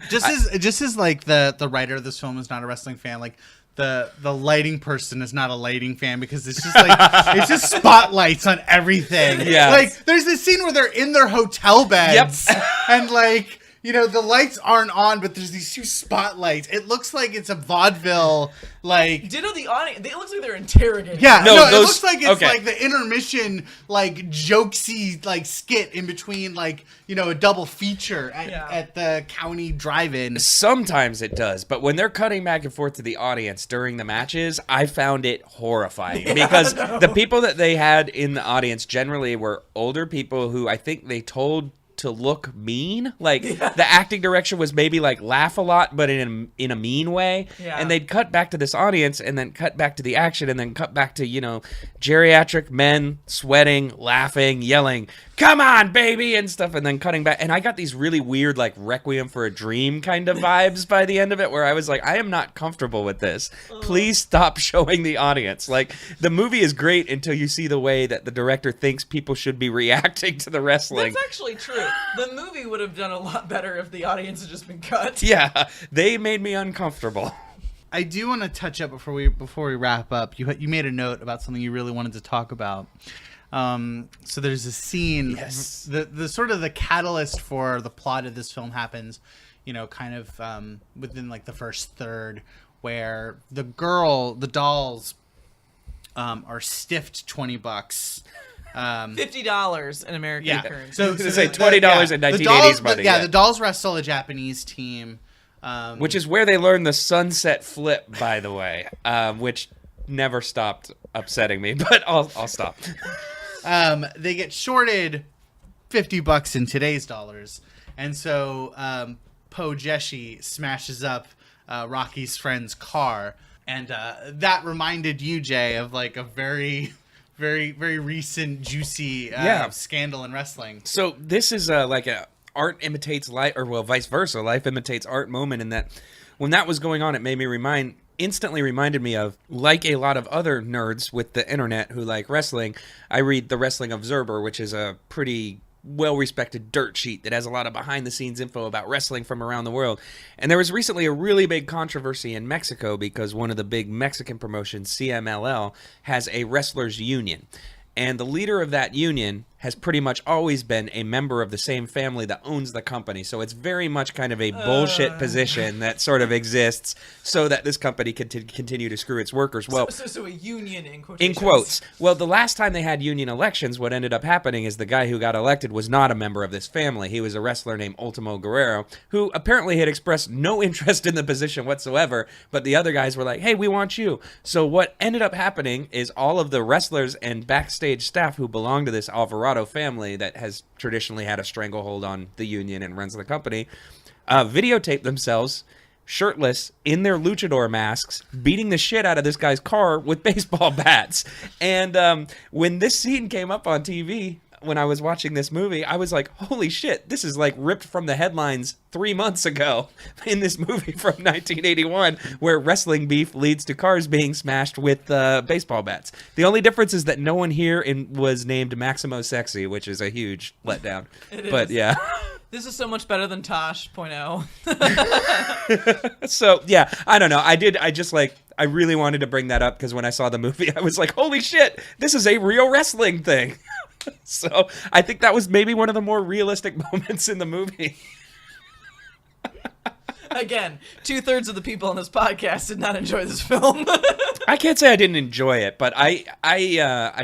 just as like the writer of this film is not a wrestling fan, like the lighting person is not a lighting fan, because it's just like it's just spotlights on everything. Yeah. Like there's this scene where they're in their hotel beds and like, you know, the lights aren't on, but there's these 2 spotlights. It looks like it's a vaudeville, like... Ditto the audience. It looks like they're interrogating. Yeah, No, it those- looks like it's okay. like the intermission, like, jokesy, like, skit in between, like, you know, a double feature at the county drive-in. Sometimes it does, but when they're cutting back and forth to the audience during the matches, I found it horrifying because the people that they had in the audience generally were older people who I think they told to look mean. Like the acting direction was maybe like laugh a lot, but in a mean way. Yeah. And they'd cut back to this audience and then cut back to the action and then cut back to, you know, geriatric men sweating, laughing, yelling, "Come on, baby," and stuff, and then cutting back. And I got these really weird, like, Requiem for a Dream kind of vibes by the end of it, where I was like, I am not comfortable with this. Please stop showing the audience. Like, the movie is great until you see the way that the director thinks people should be reacting to the wrestling. That's actually true. The movie would have done a lot better if the audience had just been cut. Yeah, they made me uncomfortable. I do want to touch up before we wrap up. You made a note about something you really wanted to talk about. So there's a scene, Yes. the sort of the catalyst for the plot of this film happens, you know, kind of within like the first third, where the dolls are stiffed $20. $50 in American currency. So say $20 in 1980s money. The dolls wrestle a Japanese team. Which is where they learned the sunset flip, by the way, which never stopped upsetting me, but I'll stop. They get shorted $50 in today's dollars, And so Po Jeshi smashes up Rocky's friend's car. And that reminded you, Jay, of like a very, very, very recent, juicy scandal in wrestling. So this is like a art imitates life, or well, vice versa, life imitates art moment. In that, when that was going on, it made me instantly reminded me of, like a lot of other nerds with the internet who like wrestling, I read The Wrestling Observer, which is a pretty well-respected dirt sheet that has a lot of behind-the-scenes info about wrestling from around the world. And there was recently a really big controversy in Mexico because one of the big Mexican promotions, CMLL, has a wrestlers union. And the leader of that union has pretty much always been a member of the same family that owns the company. So it's very much kind of a bullshit position that sort of exists so that this company can continue to screw its workers. Well, so a union in quotations. In quotes. Well, the last time they had union elections, what ended up happening is the guy who got elected was not a member of this family. He was a wrestler named Ultimo Guerrero, who apparently had expressed no interest in the position whatsoever, but the other guys were like, hey, we want you. So what ended up happening is all of the wrestlers and backstage staff who belong to this Alvarado family that has traditionally had a stranglehold on the union and runs the company, videotaped themselves shirtless in their luchador masks, beating the shit out of this guy's car with baseball bats. And when this scene came up on TV, when I was watching this movie, I was like, holy shit, this is like ripped from the headlines 3 months ago in this movie from 1981, where wrestling beef leads to cars being smashed with baseball bats. The only difference is that no one here was named Maximo Sexy, which is a huge letdown. But yeah. This is so much better than Tosh.0. So yeah, I don't know. I really wanted to bring that up because when I saw the movie, I was like, holy shit, this is a real wrestling thing. So I think that was maybe one of the more realistic moments in the movie. Again, 2/3 of the people on this podcast did not enjoy this film. I can't say I didn't enjoy it, but I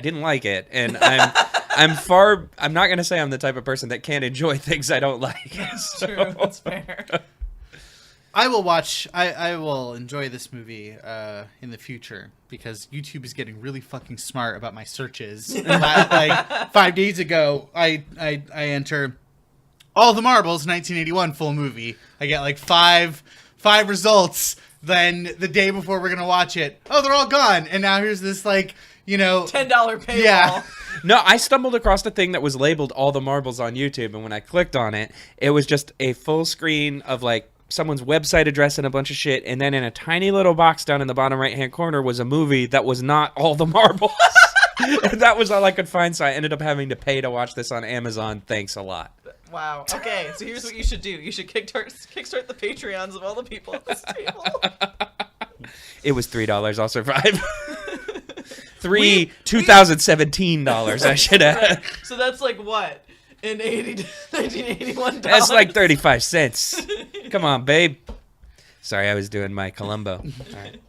didn't like it, and I'm not gonna say I'm the type of person that can't enjoy things I don't like. That's true. That's fair. I will enjoy this movie in the future because YouTube is getting really fucking smart about my searches. And like 5 days ago, I enter All the Marbles 1981 full movie. I get like five results. Then the day before we're gonna watch it, oh, they're all gone. And now here's this like, $10 paywall. Yeah. No, I stumbled across a thing that was labeled All the Marbles on YouTube, and when I clicked on it, it was just a full screen of like someone's website address and a bunch of shit, and then in a tiny little box down in the bottom right-hand corner was a movie that was not All the Marbles. And that was all I could find, so I ended up having to pay to watch this on Amazon. Thanks a lot. Wow. Okay, so here's what you should do. You should kickstart the Patreons of all the people at this table. It was $3. I'll survive. $2017, I should add. So that's like what? In 1981 That's like 35 cents. Come on, babe. Sorry, I was doing my Columbo. All right.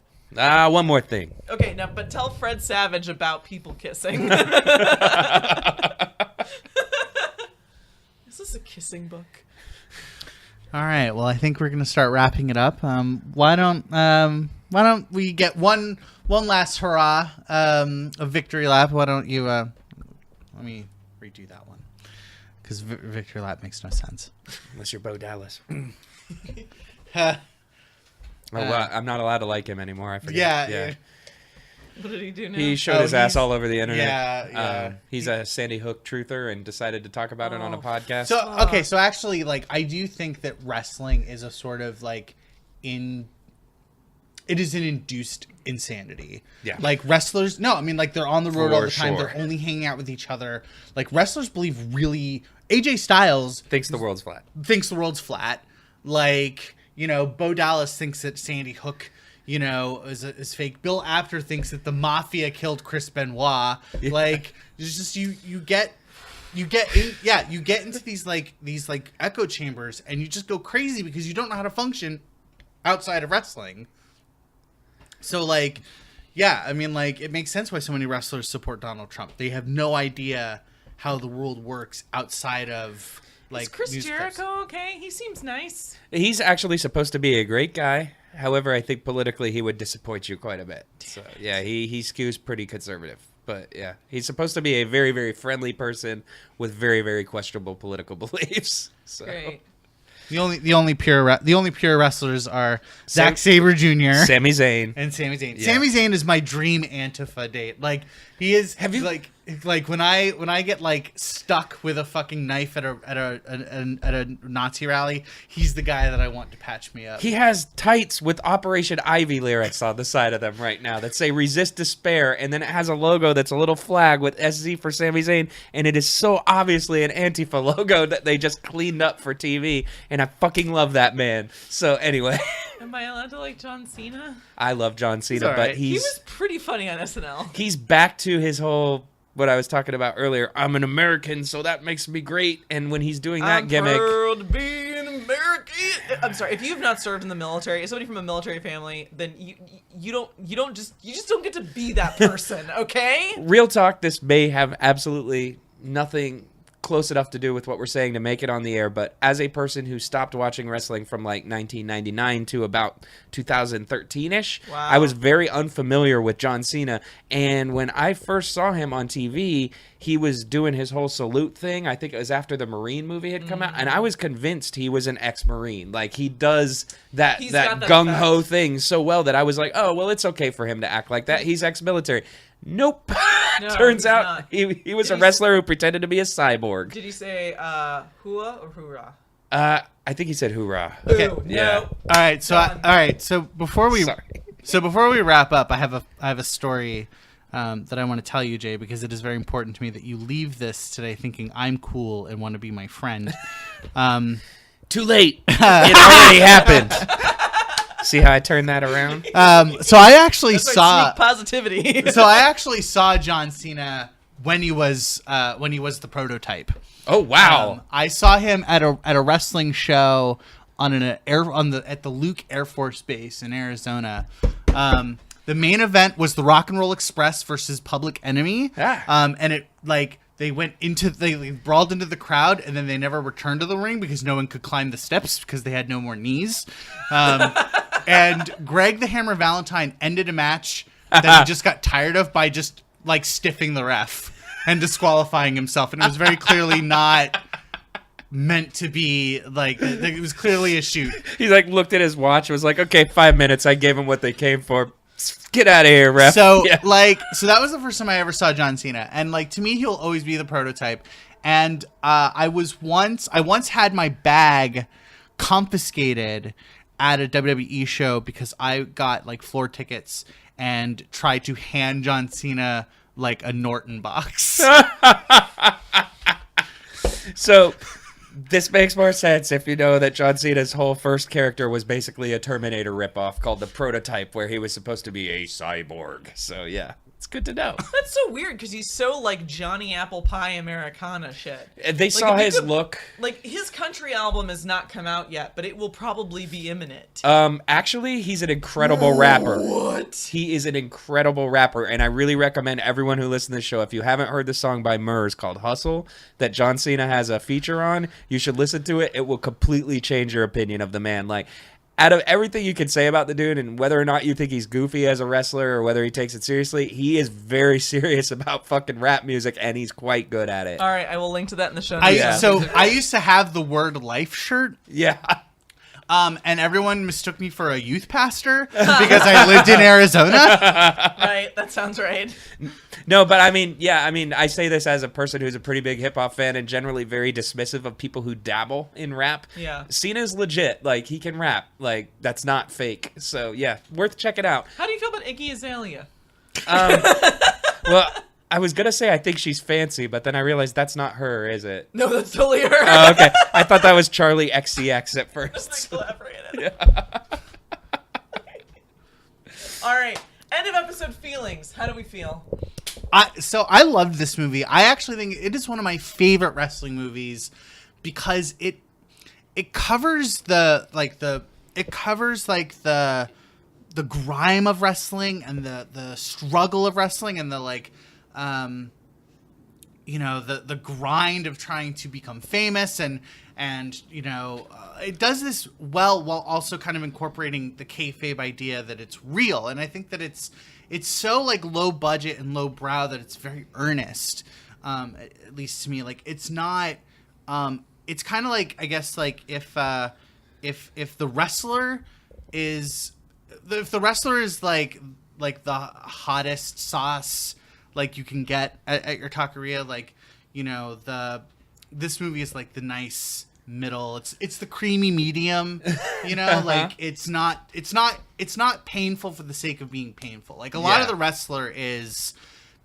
One more thing. Okay, now, but tell Fred Savage about people kissing. Is this a kissing book? All right. Well, I think we're gonna start wrapping it up. Why don't we get one last hurrah, a victory lap? Why don't you? Let me redo that one because victory lap makes no sense unless you're Bo Dallas. Well, I'm not allowed to like him anymore. I forget. Yeah. What did he do now? He showed his ass all over the internet. Yeah. He's a Sandy Hook truther and decided to talk about it on a podcast. So actually, like, I do think that wrestling is a sort of like it is an induced insanity. Yeah. Like wrestlers, no, I mean, like they're on the road all the time. Sure. They're only hanging out with each other. Like wrestlers believe really. AJ Styles thinks the world's flat. Like, Bo Dallas thinks that Sandy Hook, is fake. Bill Apter thinks that the mafia killed Chris Benoit. Yeah. Like, it's just you get into these echo chambers and you just go crazy because you don't know how to function outside of wrestling. So like, yeah, I mean, like, it makes sense why so many wrestlers support Donald Trump. They have no idea how the world works outside of like. Is Chris Jericho okay? He seems nice. He's actually supposed to be a great guy. However, I think politically he would disappoint you quite a bit. So yeah, he skews pretty conservative. But yeah, he's supposed to be a very, very friendly person with very, very questionable political beliefs. So. Great. The only pure wrestlers are Zack Sabre Jr. Sami Zayn. and Sami Zayn. Yeah. Sami Zayn is my dream Antifa date. Like he is. Have you- like when I get like stuck with a fucking knife at a Nazi rally, he's the guy that I want to patch me up. He has tights with Operation Ivy lyrics on the side of them right now that say "Resist Despair," and then it has a logo that's a little flag with SZ for Sami Zayn, and it is so obviously an Antifa logo that they just cleaned up for TV, and I fucking love that man. So anyway, Am I allowed to like John Cena? I love John Cena, all but right. He was pretty funny on SNL. he's back to his whole what I was talking about earlier. I'm an American, so that makes me great. And when he's doing that I'm gimmick, proud to be an American. I'm sorry, if you've not served in the military, as somebody from a military family, then you just don't get to be that person, okay? real talk, this may have absolutely nothing close enough to do with what we're saying to make it on the air, but as a person who stopped watching wrestling from like 1999 to about 2013ish, Wow. I was very unfamiliar with John Cena, and when I first saw him on TV, he was doing his whole salute thing. I think it was after the Marine movie had come out, and I was convinced he was an ex-Marine. Like, he does that He's got that gung-ho effect. thing so well that I was like, oh, well, it's okay for him to act like that. He's ex-military. Nope. No, Turns he's out not. he was Did a he- wrestler who pretended to be a cyborg. Did he say hua or hoorah? I think he said hoorah. Okay. Ooh, Yeah. no. All right, so Done. so before we Sorry. wrap up, I have a story that I want to tell you, Jay, because it is very important to me that you leave this today thinking I'm cool and want to be my friend. Too late. It already happened. See how I turned that around? So I actually That's saw. like sneak positivity. So I actually saw John Cena when he was the prototype. Oh, wow. I saw him at a wrestling show at the Luke Air Force Base in Arizona. The main event was the Rock and Roll Express versus Public Enemy. And it they brawled into the crowd, and then they never returned to the ring because no one could climb the steps because they had no more knees. And Greg the Hammer Valentine ended a match that he just got tired of by just like stiffing the ref and disqualifying himself, and it was very clearly not meant to be like it was clearly a shoot. He like looked at his watch and was like, okay, 5 minutes. I gave him what they came for. Get out of here, ref. So Yeah. so that was the first time I ever saw John Cena, and like to me he'll always be the prototype. And I once had my bag confiscated at a WWE show because I got like floor tickets and tried to hand John Cena like a Norton box. So this makes more sense if you know that John Cena's whole first character was basically a Terminator ripoff called the Prototype, where he was supposed to be a cyborg. So yeah, it's good to know. That's so weird because he's so like Johnny Apple Pie Americana shit. They saw if you his could- look. Like his country album has not come out yet, but it will probably be imminent. Actually, he's an incredible rapper. What? He is an incredible rapper, and I really recommend everyone who listens to this show, if you haven't heard the song by Murs called Hustle that John Cena has a feature on, you should listen to it. It will completely change your opinion of the man. Like, out of everything you can say about the dude, and whether or not you think he's goofy as a wrestler or whether he takes it seriously, he is very serious about fucking rap music, and he's quite good at it. All right, I will link to that in the show notes. I used to have the Word Life shirt. Yeah. And everyone mistook me for a youth pastor because I lived in Arizona. Right, that sounds right. No, but I mean, yeah, I say this as a person who's a pretty big hip hop fan and generally very dismissive of people who dabble in rap. Yeah. Cena's legit. Like, he can rap. Like, that's not fake. So, yeah, worth checking out. How do you feel about Iggy Azalea? Well, I was going to say I think she's fancy, but then I realized that's not her, is it? No, that's totally her. Oh, okay. I thought that was Charlie XCX at first. Collaborated. All right, end of episode feelings. How do we feel? So I loved this movie. I actually think it is one of my favorite wrestling movies because it covers the grime of wrestling and the struggle of wrestling and the the grind of trying to become famous and it does this well while also kind of incorporating the kayfabe idea that it's real. And I think that it's so like low budget and low brow that it's very earnest. At least to me, like it's not it's kind of like, I guess, like if the wrestler is like the hottest sauce like you can get at your taqueria, like, you know, this movie is like the nice middle. It's the creamy medium, you know, like it's not painful for the sake of being painful. Like a lot of the wrestler is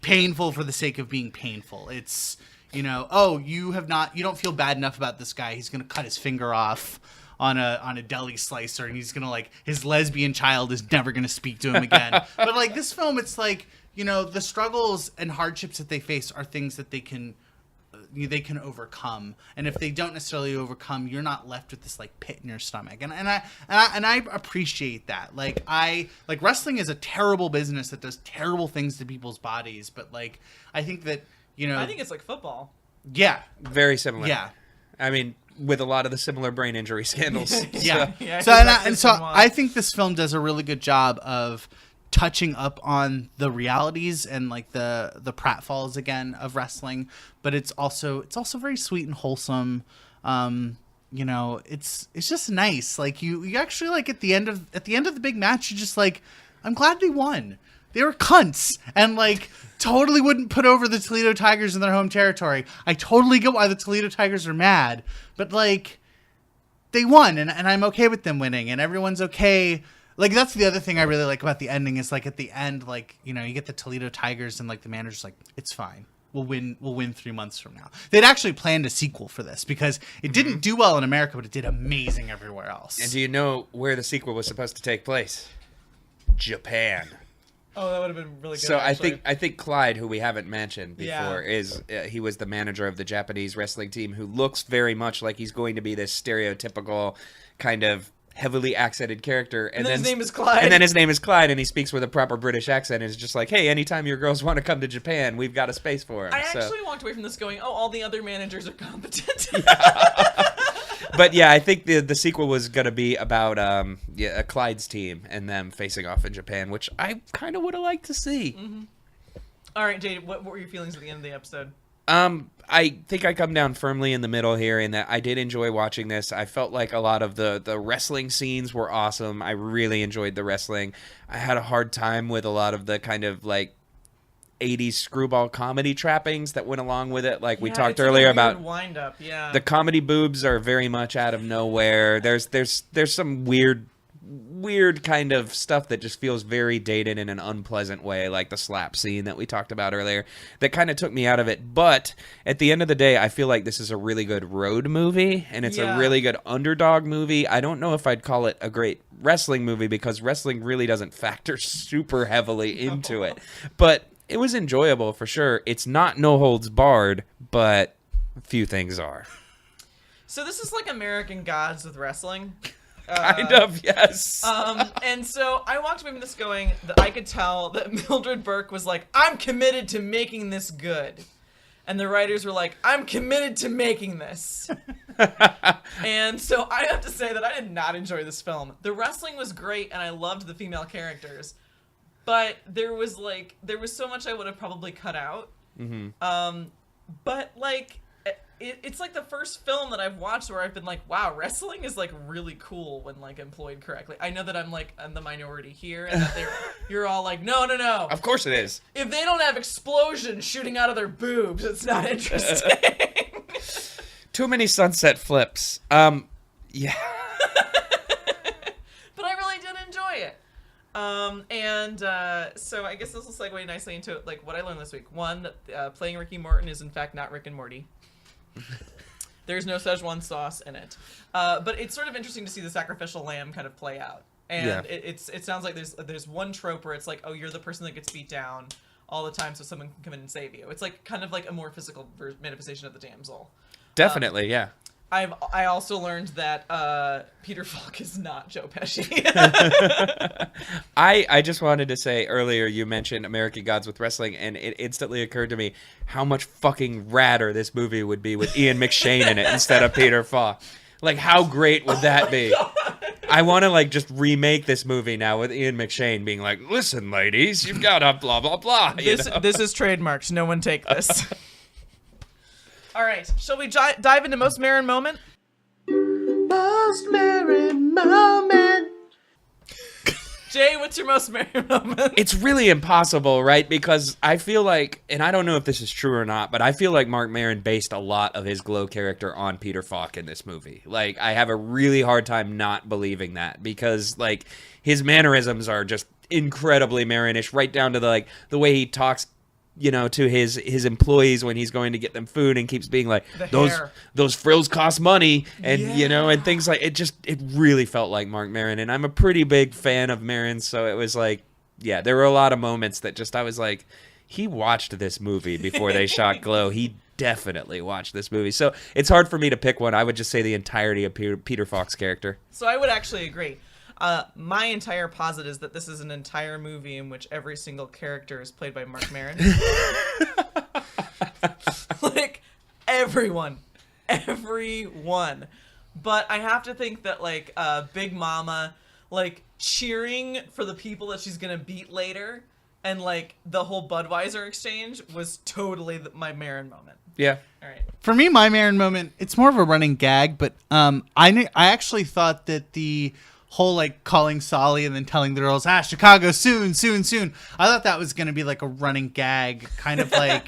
painful for the sake of being painful. It's, you know, oh, you don't feel bad enough about this guy. He's going to cut his finger off on a deli slicer, and he's going to, like, his lesbian child is never going to speak to him again. But like this film, it's like, you know, the struggles and hardships that they face are things that they can overcome, and if they don't necessarily overcome, you're not left with this like pit in your stomach, and I appreciate that. Like wrestling is a terrible business that does terrible things to people's bodies, but like I think that, you know, I think it's like football. Yeah, very similar. Yeah, I mean, with a lot of the similar brain injury scandals. Yeah. Yeah, so I think this film does a really good job of touching up on the realities and like the pratfalls again of wrestling, but it's also very sweet and wholesome. You know, it's just nice. Like you actually, like at the end of the big match, you just like, I'm glad they won. They were cunts and like totally wouldn't put over the Toledo Tigers in their home territory. I totally get why the Toledo Tigers are mad, but like they won, and I'm okay with them winning, and everyone's okay. Like, that's the other thing I really like about the ending is, like, at the end, like, you know, you get the Toledo Tigers and, like, the manager's like, it's fine. We'll win 3 months from now. They'd actually planned a sequel for this because it didn't do well in America, but it did amazing everywhere else. And do you know where the sequel was supposed to take place? Japan. Oh, that would have been really good. So actually. I think Clyde, who we haven't mentioned before, is he was the manager of the Japanese wrestling team, who looks very much like he's going to be this stereotypical kind of heavily accented character, and then his name is Clyde. And then his name is Clyde, and he speaks with a proper British accent. And it's just like, hey, anytime your girls want to come to Japan, we've got a space for them. I actually walked away from this going, oh, all the other managers are competent. But yeah, I think the sequel was going to be about Clyde's team and them facing off in Japan, which I kind of would have liked to see. Mm-hmm. All right, Jade, what were your feelings at the end of the episode? I think I come down firmly in the middle here in that I did enjoy watching this. I felt like a lot of the wrestling scenes were awesome. I really enjoyed the wrestling. I had a hard time with a lot of the kind of like 80s screwball comedy trappings that went along with it. Like we talked earlier about wind up. Yeah. The comedy boobs are very much out of nowhere. There's some weird kind of stuff that just feels very dated in an unpleasant way, like the slap scene that we talked about earlier, that kind of took me out of it. But at the end of the day, I feel like this is a really good road movie, and it's a really good underdog movie. I don't know if I'd call it a great wrestling movie, because wrestling really doesn't factor super heavily into it. But it was enjoyable for sure. It's not no holds barred, but few things are. So this is like American Gods with wrestling. Kind of, yes. And so I walked away from this going that I could tell that Mildred Burke was like, I'm committed to making this good. And the writers were like, I'm committed to making this. And so I have to say that I did not enjoy this film. The wrestling was great, and I loved the female characters. But there was so much I would have probably cut out. Mm-hmm. But like, it's like the first film that I've watched where I've been like, wow, wrestling is like really cool when like employed correctly. I know that I'm the minority here, and that you're all like, no. Of course it is. If they don't have explosions shooting out of their boobs, it's not interesting. Too many sunset flips. Yeah. But I really did enjoy it. So I guess this will segue nicely into like what I learned this week. One, that playing Ricky Morton is in fact not Rick and Morty. There's no Szechuan sauce in it. But it's sort of interesting to see the sacrificial lamb kind of play out. And it sounds like there's one trope where it's like, oh, you're the person that gets beat down all the time so someone can come in and save you. It's like kind of like a more physical manifestation of the damsel. Definitely, yeah. I also learned that Peter Falk is not Joe Pesci. I just wanted to say earlier you mentioned American Gods with wrestling, and it instantly occurred to me how much fucking radder this movie would be with Ian McShane in it instead of Peter Falk. Like, how great would that be? God. I want to like just remake this movie now with Ian McShane being like, listen, ladies, you've got to blah, blah, blah. This is trademarked. No one take this. All right, shall we dive into most Marin moment? Most Marin moment. Jay, what's your most Marin moment? It's really impossible, right? Because I feel like, and I don't know if this is true or not, but I feel like Mark Maron based a lot of his Glow character on Peter Falk in this movie. Like, I have a really hard time not believing that because, like, his mannerisms are just incredibly Maronish, right down to the way he talks, you know, to his employees when he's going to get them food and keeps being like, those frills cost money, and you know, and things like it really felt like Mark Maron, and I'm a pretty big fan of Maron, so it was like, yeah, there were a lot of moments that just I was like, he watched this movie before they shot Glow. He definitely watched this movie. So it's hard for me to pick one. I would just say the entirety of Peter Falk's character. So I would actually agree. My entire posit is that this is an entire movie in which every single character is played by Mark Maron. Like, everyone. But I have to think that, like, Big Mama, like, cheering for the people that she's gonna beat later, and, like, the whole Budweiser exchange was totally my Maron moment. Yeah. All right. For me, my Maron moment, it's more of a running gag, but I actually thought that the whole, like, calling Solly and then telling the girls, Chicago soon. I thought that was going to be like a running gag, kind of like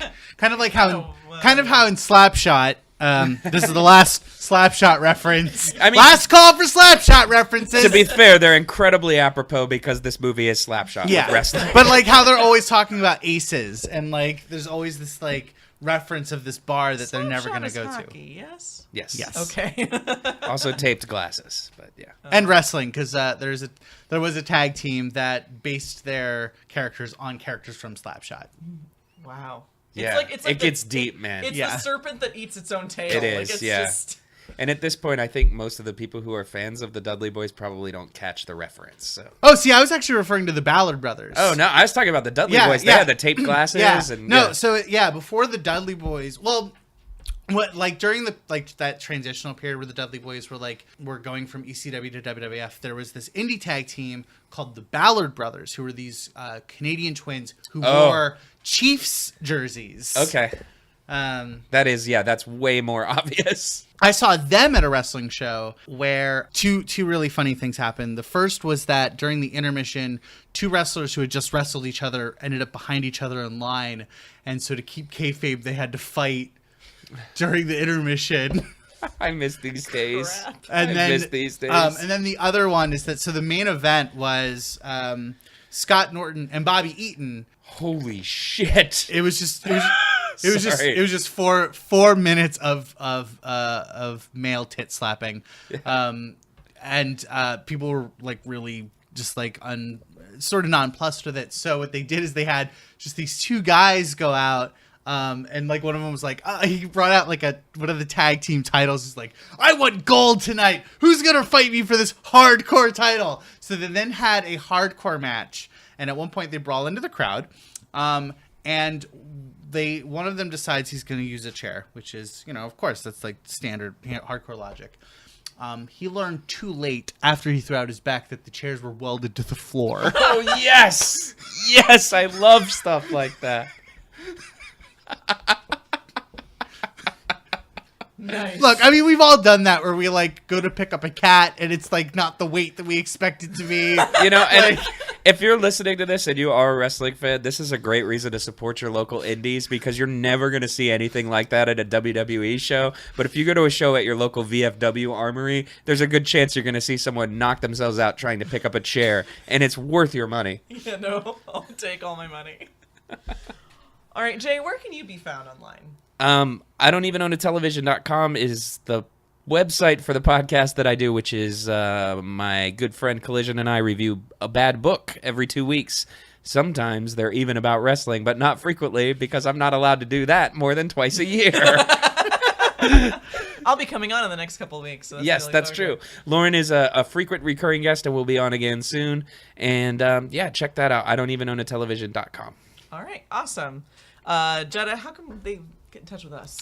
how in Slapshot. This is the last Slapshot reference. I mean, last call for Slapshot references. To be fair, they're incredibly apropos because this movie is Slapshot with wrestling. But like how they're always talking about aces, and like there's always this like reference of this bar that they're never going to go hockey, to. Yes. Yes. Okay. Also taped glasses, but yeah. And wrestling, because there was a tag team that based their characters on characters from Slapshot. Wow. Yeah, it's like it gets deep, man. It's the serpent that eats its own tail. It is, like, it's yeah. Just... And at this point, I think most of the people who are fans of the Dudley Boys probably don't catch the reference. So. Oh, see, I was actually referring to the Ballard Brothers. Oh, no, I was talking about the Dudley Boys. They had the taped glasses. Before the Dudley Boys, well, what, like, during the, like, that transitional period where the Dudley Boys were going from ECW to WWF, there was this indie tag team called the Ballard Brothers, who were these Canadian twins who wore Chiefs jerseys. Okay. That's way more obvious. I saw them at a wrestling show where two really funny things happened. The first was that during the intermission, two wrestlers who had just wrestled each other ended up behind each other in line. And so to keep kayfabe, they had to fight during the intermission. I miss these days. And then the other one is that, so the main event was Scott Norton and Bobby Eaton. Holy shit. It was just 4 minutes of male tit slapping, and people were like really just like sort of nonplussed with it. So what they did is they had just these two guys go out, and like one of them was like, he brought out like one of the tag team titles. He's like, I want gold tonight. Who's gonna fight me for this hardcore title? So they then had a hardcore match, and at one point they brawl into the crowd, and one of them decides he's going to use a chair, which is, you know, of course, that's like standard hardcore logic. He learned too late after he threw out his back that the chairs were welded to the floor. Oh, yes. Yes, I love stuff like that. Nice. Look, I mean, we've all done that where we like go to pick up a cat and it's like not the weight that we expect it to be. You know, and if you're listening to this and you are a wrestling fan, this is a great reason to support your local indies because you're never going to see anything like that at a WWE show. But if you go to a show at your local VFW Armory, there's a good chance you're going to see someone knock themselves out trying to pick up a chair, and it's worth your money. Yeah, no, I'll take all my money. All right, Jay, where can you be found online? I don't even own a television.com is the website for the podcast that I do, which is my good friend Collision and I review a bad book every 2 weeks. Sometimes they're even about wrestling, but not frequently because I'm not allowed to do that more than twice a year. I'll be coming on in the next couple of weeks. So yes, that's true. Lauren is a frequent recurring guest and will be on again soon. And check that out. I don't even own a television.com. All right, awesome. Jetta, how can they get in touch with us?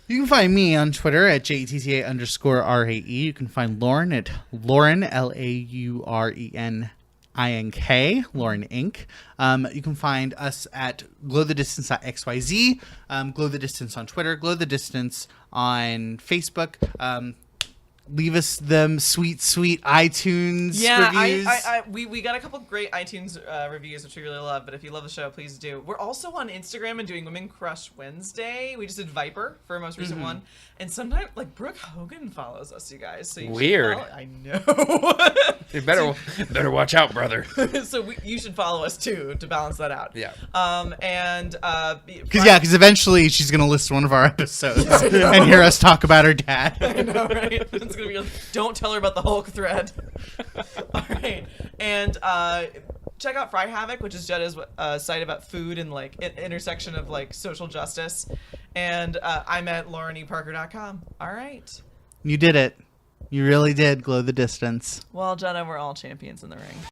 You can find me on Twitter at JTTA_RAE. You can find Lauren at Lauren, LAUREN INK, Lauren Inc. You can find us at glowthedistance.xyz, Glow the Distance on Twitter, Glow the Distance on Facebook. Leave us them sweet iTunes reviews. We got a couple great iTunes reviews, which we really love. But if you love the show, please do. We're also on Instagram and doing Women Crush Wednesday. We just did Viper for our most recent one. And sometimes, like, Brooke Hogan follows us, you guys. So you Weird. I know. You better watch out, brother. So you should follow us too to balance that out. Yeah. Because eventually she's gonna listen to one of our episodes and hear us talk about her dad. I know, right? It's gonna be like, don't tell her about the Hulk thread. All right, and check out Fry Havoc, which is Jetta's site about food and like intersection of like social justice. And I'm at laureneparker.com. All right. You did it. You really did glow the distance. Well, Jetta, we're all champions in the ring.